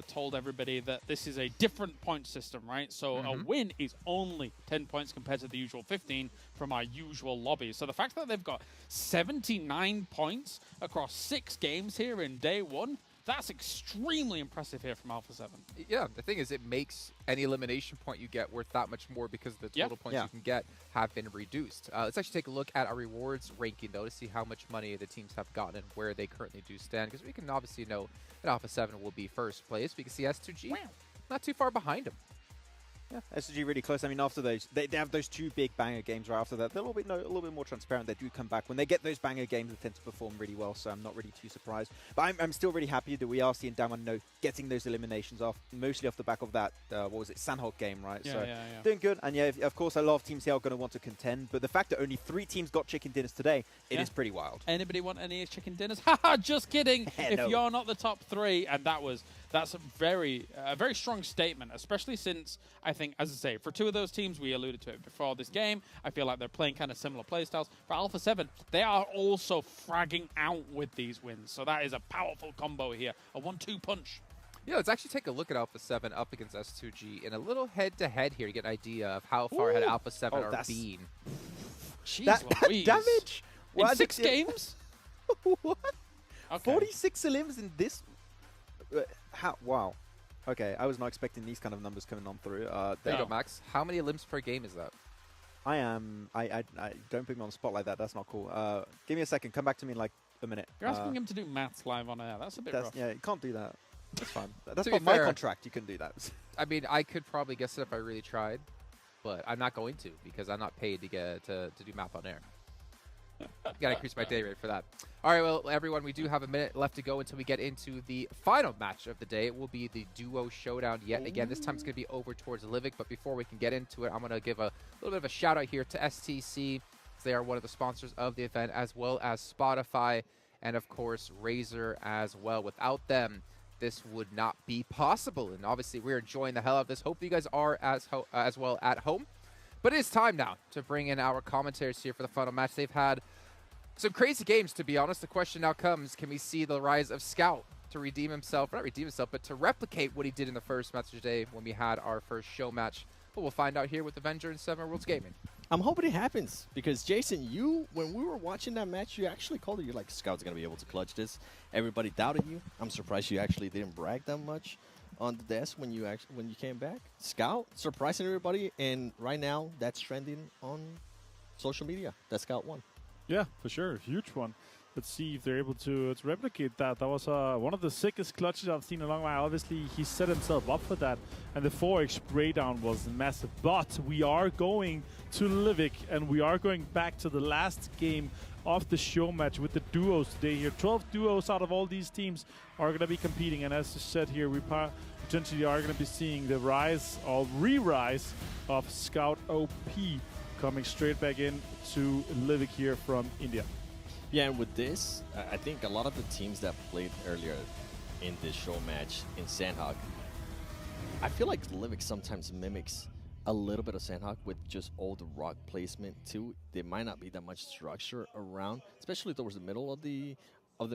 [SPEAKER 5] told everybody that this is a different point system, right? So a win is only 10 points compared to the usual 15 from our usual lobby. So the fact that they've got 79 points across 6 games here in day 1, that's extremely impressive here from Alpha7.
[SPEAKER 1] Yeah, the thing is, it makes any elimination point you get worth that much more because the total points you can get have been reduced. Let's actually take a look at our rewards ranking, though, to see how much money the teams have gotten and where they currently do stand, because we can obviously know that Alpha7 will be first place. We can see S2G not too far behind them.
[SPEAKER 4] Yeah, S2G really close. I mean, after those, they have those 2 big banger games right after that. They're a little bit more transparent. They do come back. When they get those banger games, they tend to perform really well, so I'm not really too surprised. But I'm still really happy that we are seeing DAMWON getting those eliminations off, mostly off the back of that, Sandhog game, right?
[SPEAKER 5] Yeah,
[SPEAKER 4] so
[SPEAKER 5] yeah.
[SPEAKER 4] Doing good. And yeah, of course, a lot of teams here are going to want to contend, but the fact that only 3 teams got Chicken Dinners today, it is pretty wild.
[SPEAKER 5] Anybody want any Chicken Dinners? Haha, just kidding. If
[SPEAKER 4] No.
[SPEAKER 5] you're not the top 3, and that was that's a very strong statement, especially since I think, as I say, for two of those teams, we alluded to it before this game, I feel like they're playing kind of similar playstyles. For Alpha7, they are also fragging out with these wins, so that is a powerful combo here, a 1-2 punch.
[SPEAKER 1] Yeah, let's actually take a look at Alpha7 up against S2G in a little head-to-head here to get an idea of how far ahead Alpha7 are being.
[SPEAKER 5] Jeez
[SPEAKER 4] That
[SPEAKER 5] Louise.
[SPEAKER 4] damage!
[SPEAKER 5] In 6 games?
[SPEAKER 4] What?
[SPEAKER 5] Okay.
[SPEAKER 4] 46 elims in this? How? Wow. Okay, I was not expecting these kind of numbers coming on through.
[SPEAKER 1] There you go, Max. How many limbs per game is that?
[SPEAKER 4] I don't put me on the spot like that. That's not cool. Give me a second. Come back to me in like a minute.
[SPEAKER 5] You're asking him to do maths live on air. That's a bit rough.
[SPEAKER 4] Yeah, you can't do that. That's fine. That's
[SPEAKER 1] To
[SPEAKER 4] not
[SPEAKER 1] be
[SPEAKER 4] my
[SPEAKER 1] fair,
[SPEAKER 4] contract. You can do that.
[SPEAKER 1] I mean, I could probably guess it if I really tried, but I'm not going to because I'm not paid to get to do math on air. Gotta increase my day rate for that. All right, well, everyone, we do have a minute left to go until we get into the final match of the day. It will be the duo showdown yet again. This time it's going to be over towards Livik, but before we can get into it, I'm going to give a little bit of a shout out here to STC. They are one of the sponsors of the event, as well as Spotify and, of course, Razer as well. Without them, this would not be possible, and obviously we're enjoying the hell out of this. Hope you guys are as well at home. But it is time now to bring in our commentators here for the final match. They've had some crazy games, to be honest. The question now comes, can we see the rise of Scout to redeem himself, not redeem himself, but to replicate what he did in the first match today when we had our first show match? But we'll find out here with Avenger and 7 Worlds Gaming.
[SPEAKER 3] I'm hoping it happens because, Jason, when we were watching that match, you actually called it. You're like, Scout's going to be able to clutch this. Everybody doubted you. I'm surprised you actually didn't brag that much on the desk when you came back. Scout surprising everybody, and right now that's trending on social media. That Scout won.
[SPEAKER 2] Yeah, for sure. Huge one. Let's see if they're able to replicate that. That was one of the sickest clutches I've seen in a long while. Obviously, he set himself up for that, and the 4x spray down was massive. But we are going to Livik, and we are going back to the last game of the show match with the duos today here. 12 duos out of all these teams are going to be competing, and as I said here, we potentially are going to be seeing the rise or re-rise of Scout OP coming straight back in to Livik here from India.
[SPEAKER 3] Yeah, and with this, I think a lot of the teams that played earlier in this show match in Sandhawk, I feel like Livik sometimes mimics a little bit of Sandhawk with just all the rock placement too. There might not be that much structure around, especially towards the middle of the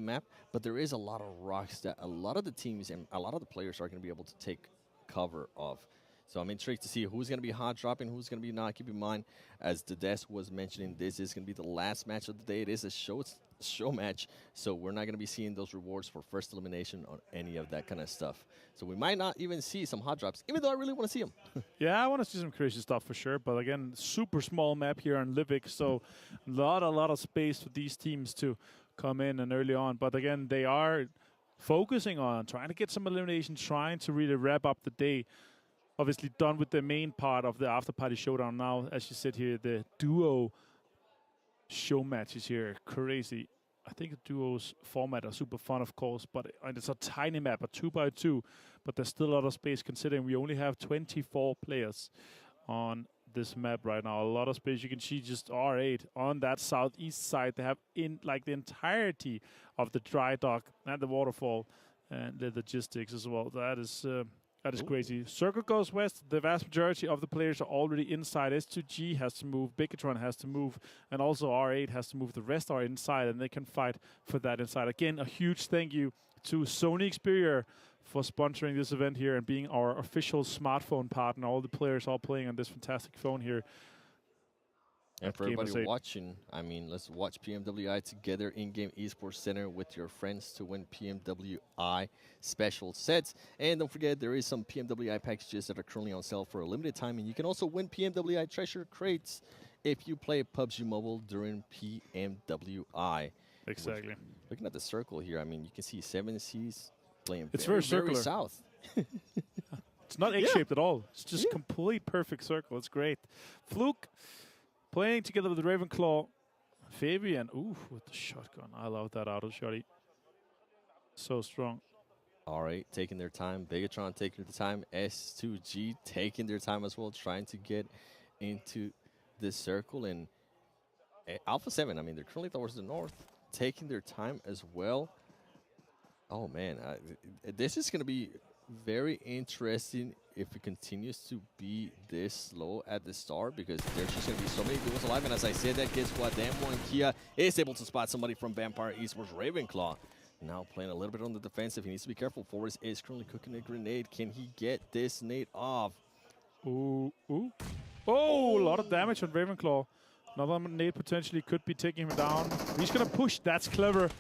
[SPEAKER 3] map, but there is a lot of rocks that a lot of the teams and a lot of the players are going to be able to take cover of. So I'm intrigued to see who's going to be hot dropping, who's going to be not. Keep in mind, as the desk was mentioning, this is going to be the last match of the day. It is a show match, so we're not going to be seeing those rewards for first elimination or any of that kind of stuff. So we might not even see some hot drops, even though I really want to see them.
[SPEAKER 2] Yeah, I want to see some crazy stuff for sure. But again, super small map here on Livik, so a lot of space for these teams to come in and early on. But again, they are focusing on trying to get some elimination, trying to really wrap up the day. Obviously done with the main part of the after-party showdown now. As you said here, the duo show matches here, crazy. I think the duos format are super fun, of course, but it's a tiny map, a 2x2, but there's still a lot of space considering we only have 24 players on this map right now. A lot of space. You can see just R8 on that southeast side. They have in like the entirety of the dry dock and the waterfall and the logistics as well. That is crazy. Circle goes west. The vast majority of the players are already inside. S2G has to move. Bigetron has to move. And also R8 has to move. The rest are inside, and they can fight for that inside. Again, a huge thank you to Sony Xperia for sponsoring this event here and being our official smartphone partner. All the players all playing on this fantastic phone here.
[SPEAKER 3] And for everybody watching, I mean, let's watch PMWI together in-game esports center with your friends to win PMWI special sets. And don't forget, there is some PMWI packages that are currently on sale for a limited time. And you can also win PMWI treasure crates if you play PUBG Mobile during PMWI.
[SPEAKER 2] Exactly.
[SPEAKER 3] Looking at the circle here, I mean, you can see 7Cs playing
[SPEAKER 2] very circular.
[SPEAKER 3] south.
[SPEAKER 2] It's not egg-shaped at all. It's just complete perfect circle. It's great. Fluke playing together with the Ravenclaw. Fabian, ooh, with the shotgun. I love that auto shotty. So strong.
[SPEAKER 3] All right, taking their time. Bigetron taking their time. S2G taking their time as well, trying to get into this circle. And Alpha7, I mean, they're currently towards the north, taking their time as well. Oh, man. This is going to be very interesting if it continues to be this slow at the start, because there's just going to be so many duels alive. And as I said, that guess what? DAMWON Kia is able to spot somebody from Vampire Esports, Ravenclaw. Now playing a little bit on the defensive. He needs to be careful. Forrest is currently cooking a grenade. Can he get this nade off?
[SPEAKER 2] Ooh, ooh. Oh, a lot of damage on Ravenclaw. Another nade potentially could be taking him down. He's going to push. That's clever.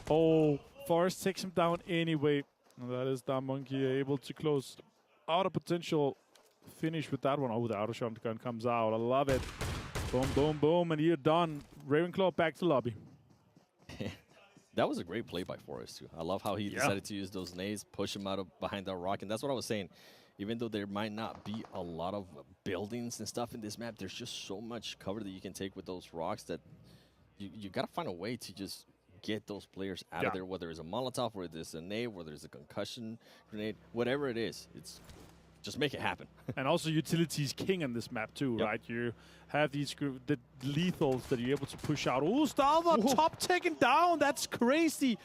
[SPEAKER 2] Oh, Forrest takes him down anyway. And that is DAMWON Kia able to close out a potential finish with that one. Oh, the auto shotgun comes out. I love it. Boom, boom, boom. And you're done. Ravenclaw back to lobby.
[SPEAKER 3] That was a great play by Forrest, too. I love how he decided to use those nades, push him out of behind that rock. And that's what I was saying. Even though there might not be a lot of buildings and stuff in this map, there's just so much cover that you can take with those rocks that you got to find a way to just get those players out of there, whether it's a Molotov, whether it's a nade, whether it's a concussion grenade, whatever it is. It's just make it happen.
[SPEAKER 2] And also utilities king on this map too, right? You have these the lethals that you're able to push out. Oh, Stalwart top taken down. That's crazy.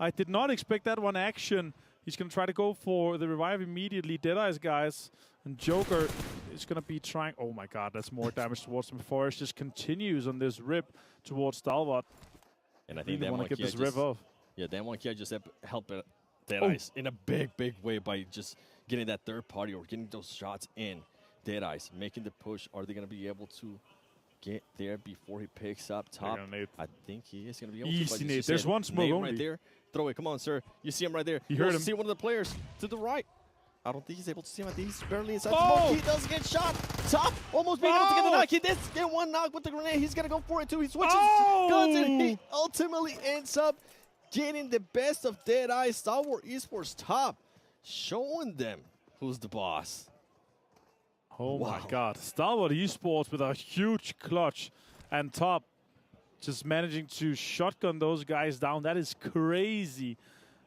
[SPEAKER 2] I did not expect that one action. He's going to try to go for the revive immediately. Deadeyes Guys and Joker is going to be trying. Oh my god, that's more damage towards him. Forrest just continues on this rip towards Stalwart.
[SPEAKER 3] And I think
[SPEAKER 2] they want to get this rip off.
[SPEAKER 3] Yeah, DAMWON Kia just helped Deadeyes in a big, big way by just getting that third party or getting those shots in. Deadeyes making the push. Are they going to be able to get there before he picks up top? I think he is going to be able to.
[SPEAKER 2] Easy nade. There's one smoke only.
[SPEAKER 3] Right there. Throw it. Come on, sir. You see him right there.
[SPEAKER 2] You heard him.
[SPEAKER 3] See one of the players to the right. I don't think he's able to see him. I think he's barely inside the smoke. He does get shot. Top almost being able to get the knock. He did get one knock with the grenade. He's going to go for it too. He switches guns and he ultimately ends up getting the best of Deadeyes. Stalwart Esports top, showing them who's the boss.
[SPEAKER 2] Oh my god. Stalwart Esports with a huge clutch, and top just managing to shotgun those guys down. That is crazy.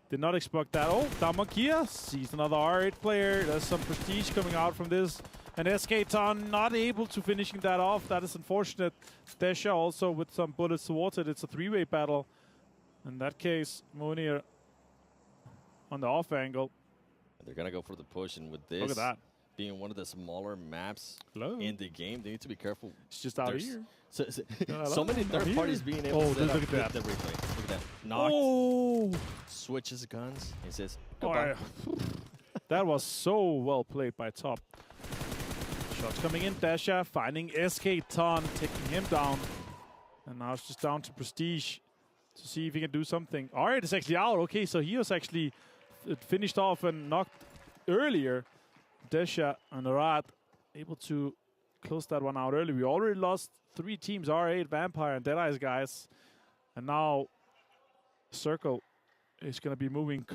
[SPEAKER 2] Did not expect that. Oh, DAMWON Kia sees another R8 player. There's some prestige coming out from this. And SK-Ton not able to finishing that off. That is unfortunate. Desha also with some bullets towards it. It's a three-way battle. In that case, Munir on the off angle.
[SPEAKER 3] They're going to go for the push, and with this
[SPEAKER 2] look at that.
[SPEAKER 3] Being one of the smaller maps in the game, they need to be careful.
[SPEAKER 2] It's just out here.
[SPEAKER 3] So many third parties being able to
[SPEAKER 2] look at that.
[SPEAKER 3] The replay. Look at that. Knocked.
[SPEAKER 2] Oh!
[SPEAKER 3] Switches guns. He says,
[SPEAKER 2] goodbye. That was so well played by top. Shots coming in. Dasha finding SK-Ton, taking him down. And now it's just down to Prestige to see if he can do something. Alright, it's actually out. Okay, so he was actually finished off and knocked earlier. Desha and Arad able to close that one out early. We already lost 3 teams, R8, Vampire, and Deadeyes Guys. And now Circle is going to be moving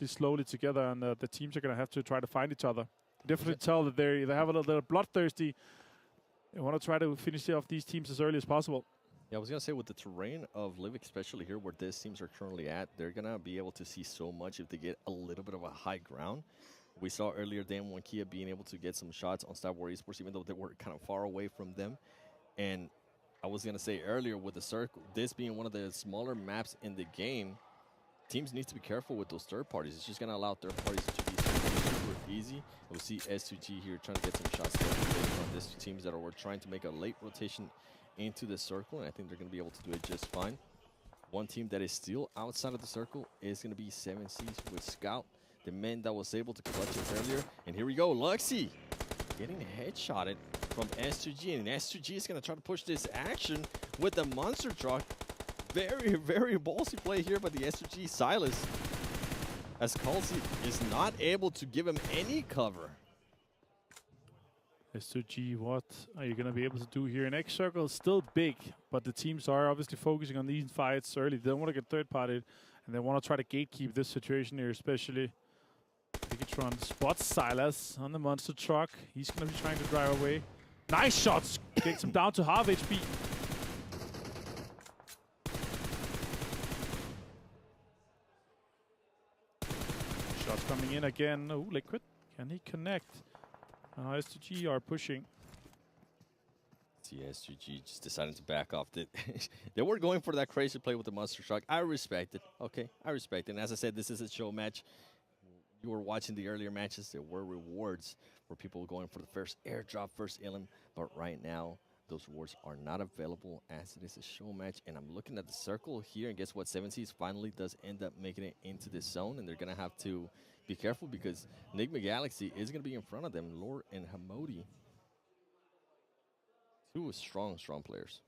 [SPEAKER 2] slowly together, and the teams are going to have to try to find each other. Definitely tell that they have a little bloodthirsty. They want to try to finish off these teams as early as possible.
[SPEAKER 3] Yeah, I was going to say, with the terrain of Livik, especially here where these teams are currently at, they're going to be able to see so much if they get a little bit of a high ground. We saw earlier DAMWON Kia being able to get some shots on Stalwart Esports, even though they were kind of far away from them. And I was going to say earlier with the Circle, this being one of the smaller maps in the game, teams need to be careful with those third parties. It's just going to allow third parties to be super easy. We see S2G here trying to get some shots from these teams that were trying to make a late rotation into the Circle, and I think they're going to be able to do it just fine. One team that is still outside of the Circle is going to be 7Cs with Scout, the man that was able to clutch it earlier. And here we go, Luxy getting headshotted from S2G, and S2G is going to try to push this action with the monster truck. Very, very ballsy play here by the S2G Silas, as Kalsi is not able to give him any cover.
[SPEAKER 2] S2G, what are you going to be able to do here? Next circle is still big, but the teams are obviously focusing on these fights early. They don't want to get third-partied, and they want to try to gatekeep this situation here, especially. Bigetron spots Silas on the monster truck. He's going to be trying to drive away. Nice shots! Gets him down to half HP. Shots coming in again. Oh, Liquid. Can he connect? S2G are pushing.
[SPEAKER 3] See, S2G just decided to back off. They were going for that crazy play with the monster truck. I respect it. Okay, I respect it. And as I said, this is a show match. you were watching the earlier matches, there were rewards for people going for the first airdrop, first elim, but right now, those rewards are not available as it is a show match. And I'm looking at the circle here, and guess what? 7Cs finally does end up making it into this zone, and they're going to have to be careful because Enigma Galaxy is going to be in front of them. Lord and Hamodi. Two strong players.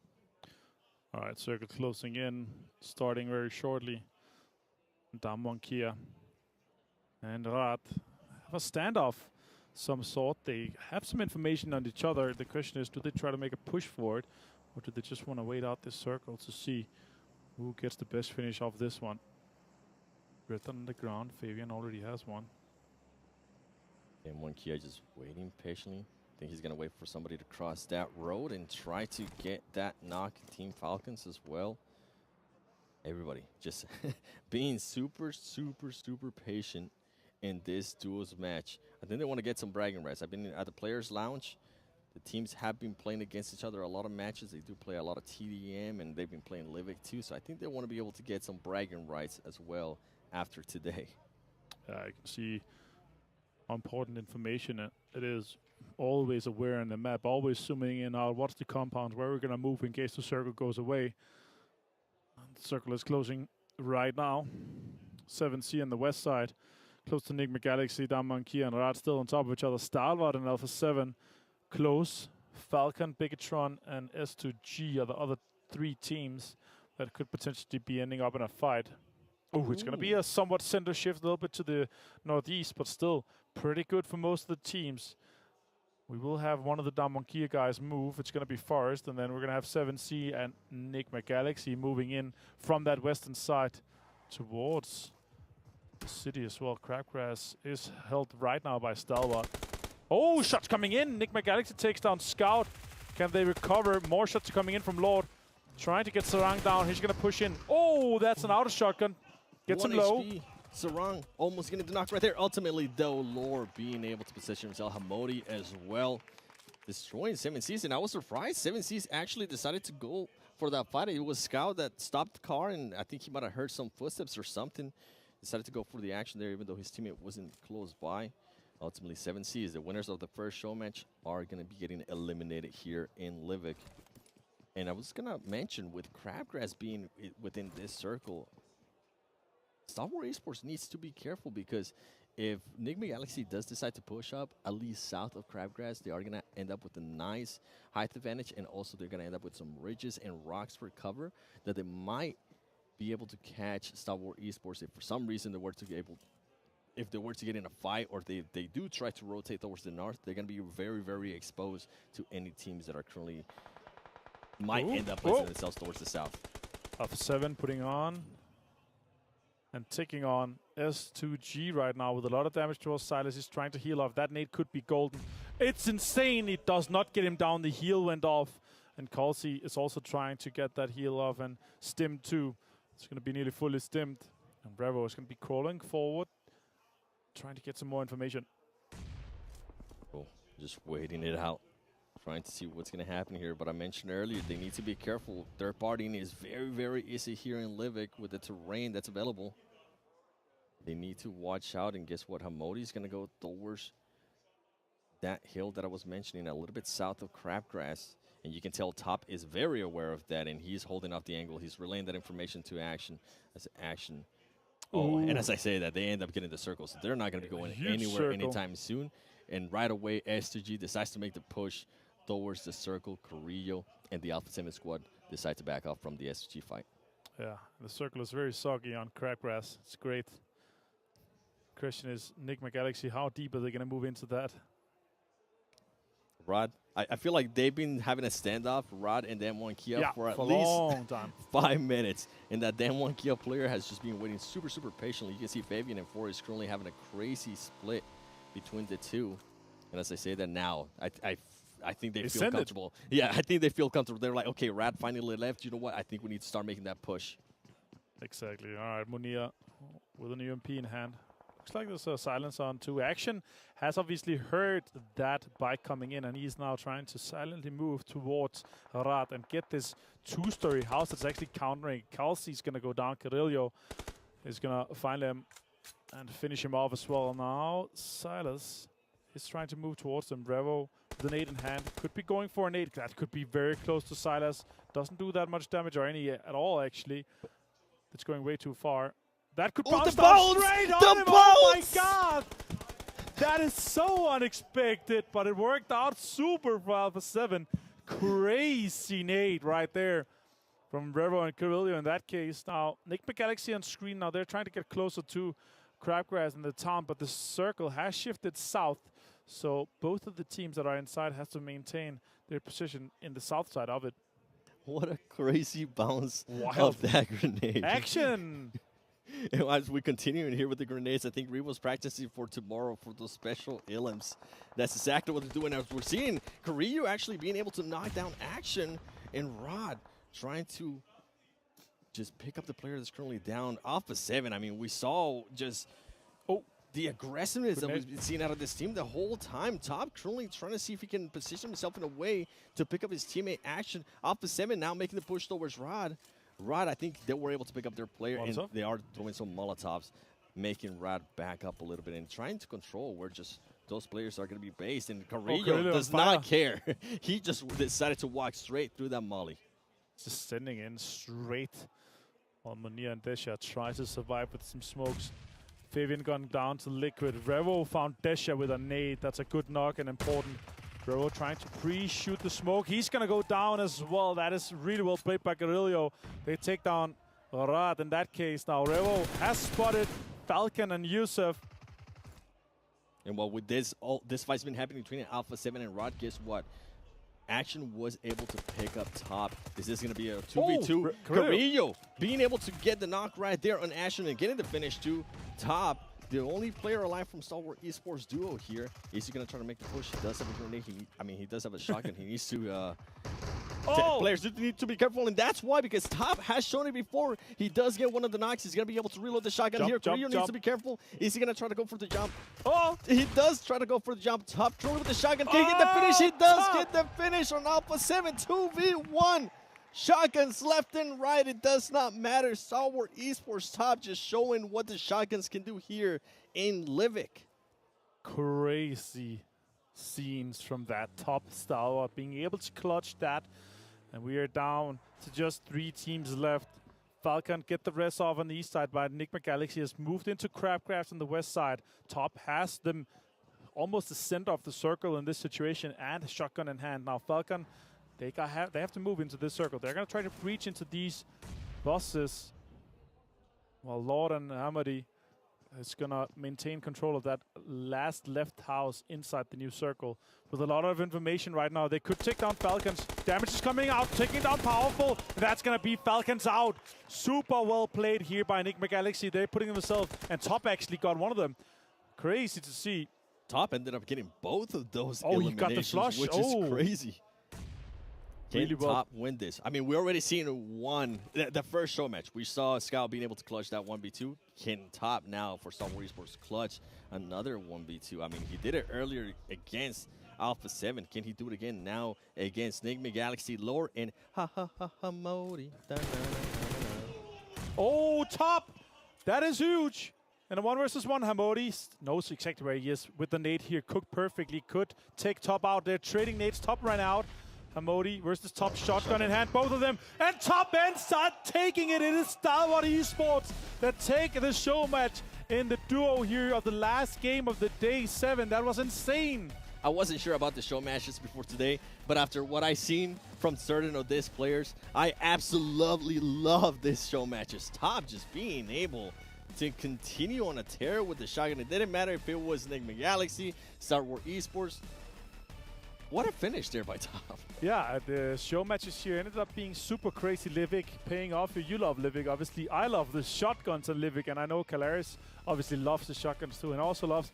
[SPEAKER 2] All right, circle closing in, starting very shortly. DAMWON Kia and Rad have a standoff some sort. They have some information on each other. The question is, do they try to make a push for it, or do they just want to wait out this circle to see who gets the best finish off this one? Written on the ground, Fabian already has one.
[SPEAKER 3] DAMWON Kia just waiting patiently. I think he's going to wait for somebody to cross that road and try to get that knock. Team Falcons as well. Everybody just being super patient in this duos match. I think they want to get some bragging rights. I've been at the Players Lounge. The teams have been playing against each other a lot of matches. They do play a lot of TDM, and they've been playing Livik too. So I think they want to be able to get some bragging rights as well after today.
[SPEAKER 2] You can see important information. It is always aware on the map, always zooming in out. What's the compound? Where we're going to move in case the circle goes away. And the circle is closing right now. 7C on the west side. Close to Enigma Galaxy, DAMWON Kia and Rad still on top of each other. Stalwart and Alpha7 close. Falcon, Bigetron, and S2G are the other three teams that could potentially be ending up in a fight. Oh, it's going to be a somewhat center shift, a little bit to the northeast, but still pretty good for most of the teams. We will have one of the DAMWON Kia guys move. It's going to be Forest, and then we're going to have 7C and Enigma Galaxy moving in from that western side towards the city as well. Crabgrass is held right now by Stalwart. Oh, shots coming in. Enigma Galaxy takes down Scout. Can they recover? More shots are coming in from Lord. Trying to get Sarang down. He's going to push in. Oh, that's an outer shotgun. Gets him low.
[SPEAKER 3] HP. Sarang almost getting the knock right there. Ultimately, though, Lord being able to position himself. Hamodi as well. Destroying 7Cs. And I was surprised 7Cs actually decided to go for that fight. It was Scout that stopped the car, and I think he might have heard some footsteps or something. Decided to go for the action there, even though his teammate wasn't close by. Ultimately, 7Cs, the winners of the first show match, are going to be getting eliminated here in Livik. And I was going to mention, with Crabgrass being within this circle, Stalwart Esports needs to be careful, because if Enigma Galaxy does decide to push up, at least south of Crabgrass, they are going to end up with a nice height advantage, and also they're going to end up with some ridges and rocks for cover that they might be able to catch Stalwart Esports if for some reason they were to get if they were to get in a fight, or they do try to rotate towards the north. They're going to be very exposed to any teams that are currently might end up placing themselves towards the south.
[SPEAKER 2] Alpha7 putting on and taking on S2G right now with a lot of damage towards Silas. He's trying to heal off. That nade could be golden. It's insane. It does not get him down. The heal went off. And Kalsi is also trying to get that heal off, and Stim too. It's going to be nearly fully stimmed. And Bravo is going to be crawling forward, trying to get some more information.
[SPEAKER 3] Oh, just waiting it out. Trying to see what's going to happen here. But I mentioned earlier, they need to be careful. Third partying is very easy here in Livik with the terrain that's available. They need to watch out. And guess what? Hamodi is going to go towards that hill that I was mentioning, a little bit south of Crabgrass. And you can tell Top is very aware of that, and he's holding off the angle. He's relaying that information to Action. As Action. Oh, and as I say that, they end up getting the circle. So they're not going to be going anywhere anytime soon. And right away, S2G decides to make the push towards the circle. Carrillo and the Alpha7 squad decide to back off from the S2G fight.
[SPEAKER 2] Yeah, the circle is very soggy on Crabgrass. It's great. Question is, Enigma Galaxy, how deep are they going to move into that?
[SPEAKER 3] Rod, I feel like they've been having a standoff, Rod and DAMWON Kia, for at least
[SPEAKER 2] long time.
[SPEAKER 3] 5 minutes. And that DAMWON Kia player has just been waiting super patiently. You can see Fabian and Forrest currently having a crazy split between the two. And as I say that now, I think they feel comfortable. Yeah, I think they feel comfortable. They're like, okay, Rad finally left. You know what? I think we need to start making that push.
[SPEAKER 2] Exactly. All right, Munir with an UMP in hand. Looks like there's a silence on 2. Action has obviously heard that bike coming in, and he's now trying to silently move towards Rad and get this 2-story house that's actually countering. Kelsey's going to go down. Carrillo is going to find him And finish him off as well. Now, Silas is trying to move towards them. Revo with an 8 in hand. Could be going for an 8. That could be very close to Silas. Doesn't do that much damage or any at all, actually. It's going way too far. That could bounce down straight on him. Oh my god! That is so unexpected, but it worked out super for Alpha7. Crazy nade right there from Revo and Carrillo in that case. Now, Nick Galaxy on screen now. They're trying to get closer to Crabgrass in the town, but the circle has shifted south. So both of the teams that are inside have to maintain their position in the south side of it.
[SPEAKER 3] What a crazy bounce of that grenade.
[SPEAKER 2] Action!
[SPEAKER 3] And as we continue in here with the grenades, I think Revo's practicing for tomorrow for those special elims. That's exactly what they're doing. As we're seeing Carrillo actually being able to knock down Action, and Rod trying to just pick up the player that's currently down. Alpha7, I mean, we saw just the aggressiveness that we've been seeing out of this team the whole time. Top currently trying to see if he can position himself in a way to pick up his teammate Action. Alpha7 now making the push towards Rod. Rod, I think they were able to pick up their player, and they are throwing some Molotovs, making Rod back up a little bit and trying to control where just those players are going to be based. And Carrillo does not care. He just decided to walk straight through that molly.
[SPEAKER 2] Just sending in straight. While Munir and Desha try to survive with some smokes. Fabian gone down to Liquid. Revo found Desha with a nade. That's a good knock and important. Revo trying to pre-shoot the smoke. He's going to go down as well. That is really well played by Carrillo. They take down Rad in that case. Now Revo has spotted Falcon and Yusuf.
[SPEAKER 3] And well, with this fight's been happening between Alpha7 and Rod, guess what? Action was able to pick up top. Is this going to be a 2v2? Carrillo being able to get the knock right there on Action and getting the finish to top. The only player alive from Stalwart Esports duo here. Is he going to try to make the push? He does have a grenade. He does have a shotgun. He needs to... Players do need to be careful, and that's why, because Top has shown it before. He does get one of the knocks. He's going to be able to reload the shotgun here. Carrillo needs to be careful. Is he going to try to go for the jump? Oh, he does try to go for the jump. Top truly with the shotgun. Can he get the finish? He does get the finish on Alpha7. 2v1. Shotguns left and right. It does not matter. Stalwart Esports Top just showing what the shotguns can do here in Livik.
[SPEAKER 2] Crazy scenes from that top Stalwart being able to clutch that. And we are down to just 3 teams left. Falcon get the rest off on the east side, but Nick McGalaxy has moved into Crabcraft on the west side. Top has them almost the center of the circle in this situation and shotgun in hand. Now Falcon, they have to move into this circle. They're going to try to breach into these buses. While Lord and Hamadi is going to maintain control of that last left house inside the new circle. With a lot of information right now, they could take down Falcons. Damage is coming out, taking down Powerful. That's going to be Falcons out. Super well played here by Nick McGalaxy. They're putting themselves, and Top actually got one of them. Crazy to see. Top
[SPEAKER 3] ended up getting both of those eliminations,
[SPEAKER 2] he got the flush.
[SPEAKER 3] Which is crazy. Can Top win this? I mean, we already seen the first show match. We saw Scout being able to clutch that 1v2. Can Top now for Stalwart Esports clutch another 1v2? I mean, he did it earlier against Alpha7. Can he do it again now against Nick McGalaxy, Lore, and Modi?
[SPEAKER 2] Oh, Top! That is huge! And a 1v1, Hamodi knows exactly where he is with the nade here. Cooked perfectly, could take Top out. They're trading nades. Top ran out. Hamodi versus Top, shotgun in hand, both of them. And Top end start taking it. It is Stalwart Esports that take the show match in the duo here of the last game of the day 7. That was insane.
[SPEAKER 3] I wasn't sure about the show matches before today, but after what I seen from certain of these players, I absolutely love this show matches. Top just being able to continue on a tear with the shotgun. It didn't matter if it was Nick McGalaxy, Stalwart Esports. What a finish there by Top.
[SPEAKER 2] Yeah, the show matches here ended up being super crazy. Livik paying off. You love Livik, obviously. I love the shotguns on Livik, and I know Kalaris obviously loves the shotguns too, and also loves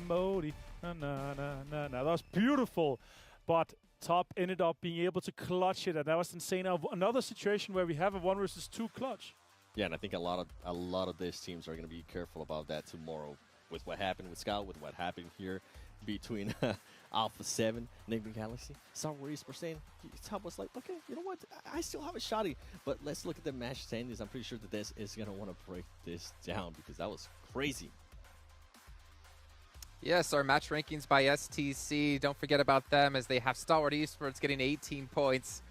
[SPEAKER 2] Modi. That was beautiful, but Top ended up being able to clutch it, and that was insane. Another situation where we have a 1v2 clutch.
[SPEAKER 3] Yeah, and I think a lot of these teams are going to be careful about that tomorrow with what happened with Scout, with what happened here between Alpha7, Enigma Galaxy. Stalwart Esports saying, Top was like, okay, you know what? I still have a shotty, but let's look at the match standings. I'm pretty sure that this is going to want to break this down because that was crazy.
[SPEAKER 1] Yes, our match rankings by STC. Don't forget about them as they have Stalwart Esports getting 18 points.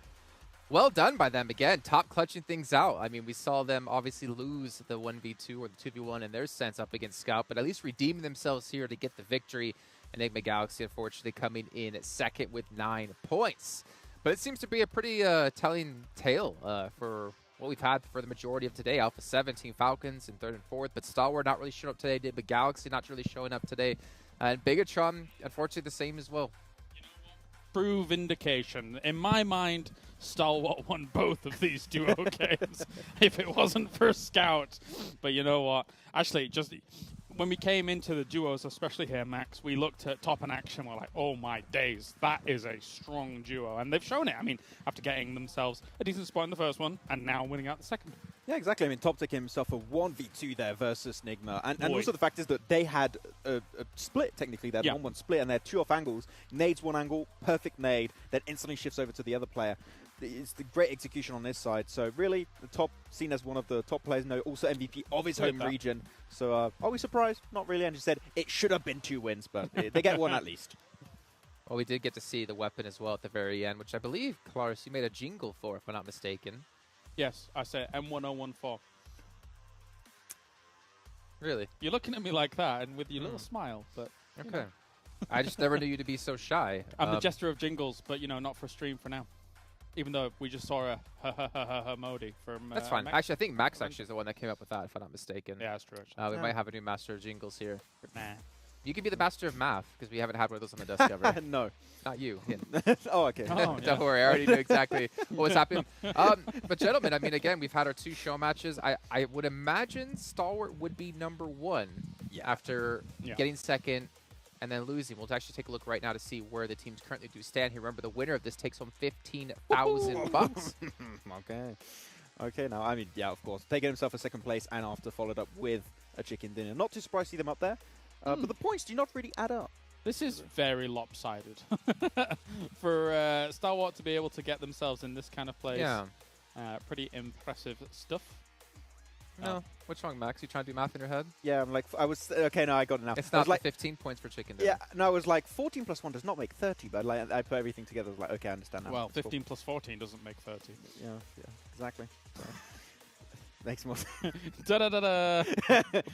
[SPEAKER 1] Well done by them again, top clutching things out. I mean, we saw them obviously lose the 1v2 or the 2v1 in their sense up against Scout, but at least redeeming themselves here to get the victory. Enigma Galaxy, unfortunately, coming in second with 9 points. But it seems to be a pretty telling tale for what we've had for the majority of today. Alpha7, Team Falcons in 3rd and 4th, but Stalwart not really showing up today. Enigma Galaxy not really showing up today. And Bigetron, unfortunately, the same as well.
[SPEAKER 5] True vindication. In my mind, Stalwart won both of these duo games if it wasn't for Scout. But you know what? Actually, just when we came into the duos, especially here, Max, we looked at Top and Action. We're like, oh my days, that is a strong duo. And they've shown it. I mean, after getting themselves a decent spot in the first one and now winning out the second.
[SPEAKER 4] Yeah, exactly. I mean, Top taking himself a 1v2 there versus Nigma. And also the fact is that they had a split, technically. They had 1-1 split, and they had 2 off angles. Nades one angle, perfect nade, then instantly shifts over to the other player. It's the great execution on this side. So really, the Top, seen as one of the top players, also MVP of his home region. So are we surprised? Not really. And you said it should have been 2 wins, but they get one at least.
[SPEAKER 1] Well, we did get to see the weapon as well at the very end, which I believe, Klaus, you made a jingle for, if I'm not mistaken.
[SPEAKER 5] Yes, I said M1014.
[SPEAKER 1] Really?
[SPEAKER 5] You're looking at me like that and with your little smile, but...
[SPEAKER 1] Okay. I just never knew you to be so shy.
[SPEAKER 5] I'm the jester of jingles, but, not for stream for now. Even though we just saw a ha Modi from...
[SPEAKER 1] That's fine.
[SPEAKER 5] Max.
[SPEAKER 1] Actually, I think Max actually is the one that came up with that, if I'm not mistaken.
[SPEAKER 5] Yeah, that's true, actually.
[SPEAKER 1] We might have a new master of jingles here.
[SPEAKER 5] Nah.
[SPEAKER 1] You could be the master of math, because we haven't had one of those on the desk ever.
[SPEAKER 4] No.
[SPEAKER 1] Not you.
[SPEAKER 4] Oh, okay.
[SPEAKER 5] Oh,
[SPEAKER 1] Don't worry, I already knew exactly what was happening. But gentlemen, I mean, again, we've had our 2 show matches. I would imagine Stalwart would be #1 after getting second and then losing. We'll actually take a look right now to see where the teams currently do stand here. Remember, the winner of this takes home $15,000.
[SPEAKER 4] Okay. Okay, now, I mean, yeah, of course. Taking himself a 2nd place and after followed up with a chicken dinner. Not too surprised to see them up there. But the points do not really add up.
[SPEAKER 5] This is very lopsided for Stalwart to be able to get themselves in this kind of place.
[SPEAKER 1] Yeah.
[SPEAKER 5] Pretty impressive stuff.
[SPEAKER 1] No. What's wrong, Max? You trying to do math in your head?
[SPEAKER 4] Yeah, I'm like, I was, okay, no, I got it now.
[SPEAKER 1] It's not
[SPEAKER 4] like
[SPEAKER 1] 15 points for chicken dinner.
[SPEAKER 4] Yeah, no, I was like, 14 plus 1 does not make 30, but like, I put everything together. I was like, okay, I understand now.
[SPEAKER 5] Well, 15 plus 14 doesn't make 30.
[SPEAKER 4] Yeah, exactly. So. Makes more sense.
[SPEAKER 5] Da-da-da-da.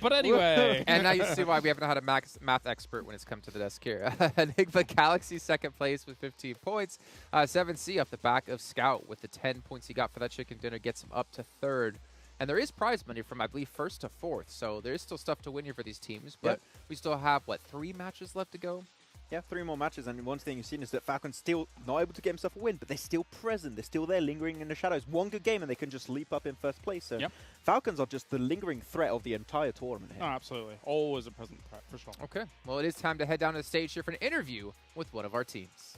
[SPEAKER 5] But anyway.
[SPEAKER 1] And now you see why we haven't had a math expert when it's come to the desk here. Enigma Galaxy 2nd place with 15 points. 7C off the back of Scout with the 10 points he got for that chicken dinner gets him up to 3rd. And there is prize money from, I believe, 1st to 4th. So there is still stuff to win here for these teams. But we still have, what, 3 matches left to go?
[SPEAKER 4] Yeah, 3 more matches, and one thing you've seen is that Falcons still not able to get himself a win, but they're still present. They're still there, lingering in the shadows. One good game, and they can just leap up in 1st place. So Falcons are just the lingering threat of the entire tournament here.
[SPEAKER 5] Oh, absolutely. Always a present threat, for sure.
[SPEAKER 1] Okay. Well, it is time to head down to the stage here for an interview with one of our teams.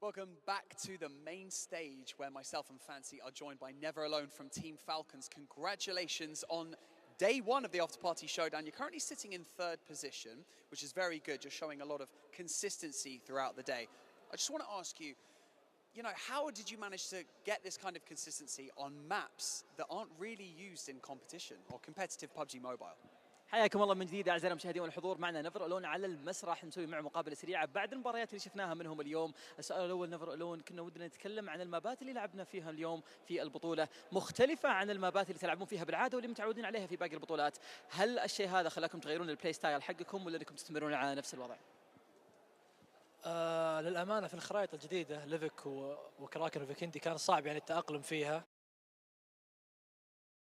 [SPEAKER 6] Welcome back to the main stage, where myself and Fancy are joined by Never Alone from Team Falcons. Congratulations on Day 1 of the AfterParty Showdown. You're currently sitting in 3rd position, which is very good. You're showing a lot of consistency throughout the day. I just want to ask you, how did you manage to get this kind of consistency on maps that aren't really used in competition or competitive PUBG Mobile?
[SPEAKER 7] حياكم الله من جديد اعزائنا المشاهدين والحضور. معنا نفر الون على المسرح نسوي معه مقابله سريعه بعد المباريات اللي شفناها منهم اليوم. السؤال الاول نفر الون، كنا ودنا نتكلم عن المابات اللي لعبنا فيها اليوم في البطوله، مختلفه عن المابات اللي تلعبون فيها بالعاده واللي متعودين عليها في باقي البطولات. هل الشيء هذا خلاكم تغيرون البلاي ستايل حقكم ولا انكم تستمرون على نفس الوضع؟
[SPEAKER 8] للأمانة في الخرائط الجديدة ليفك وكراكن وفيكندي كان صعب التأقلم فيها،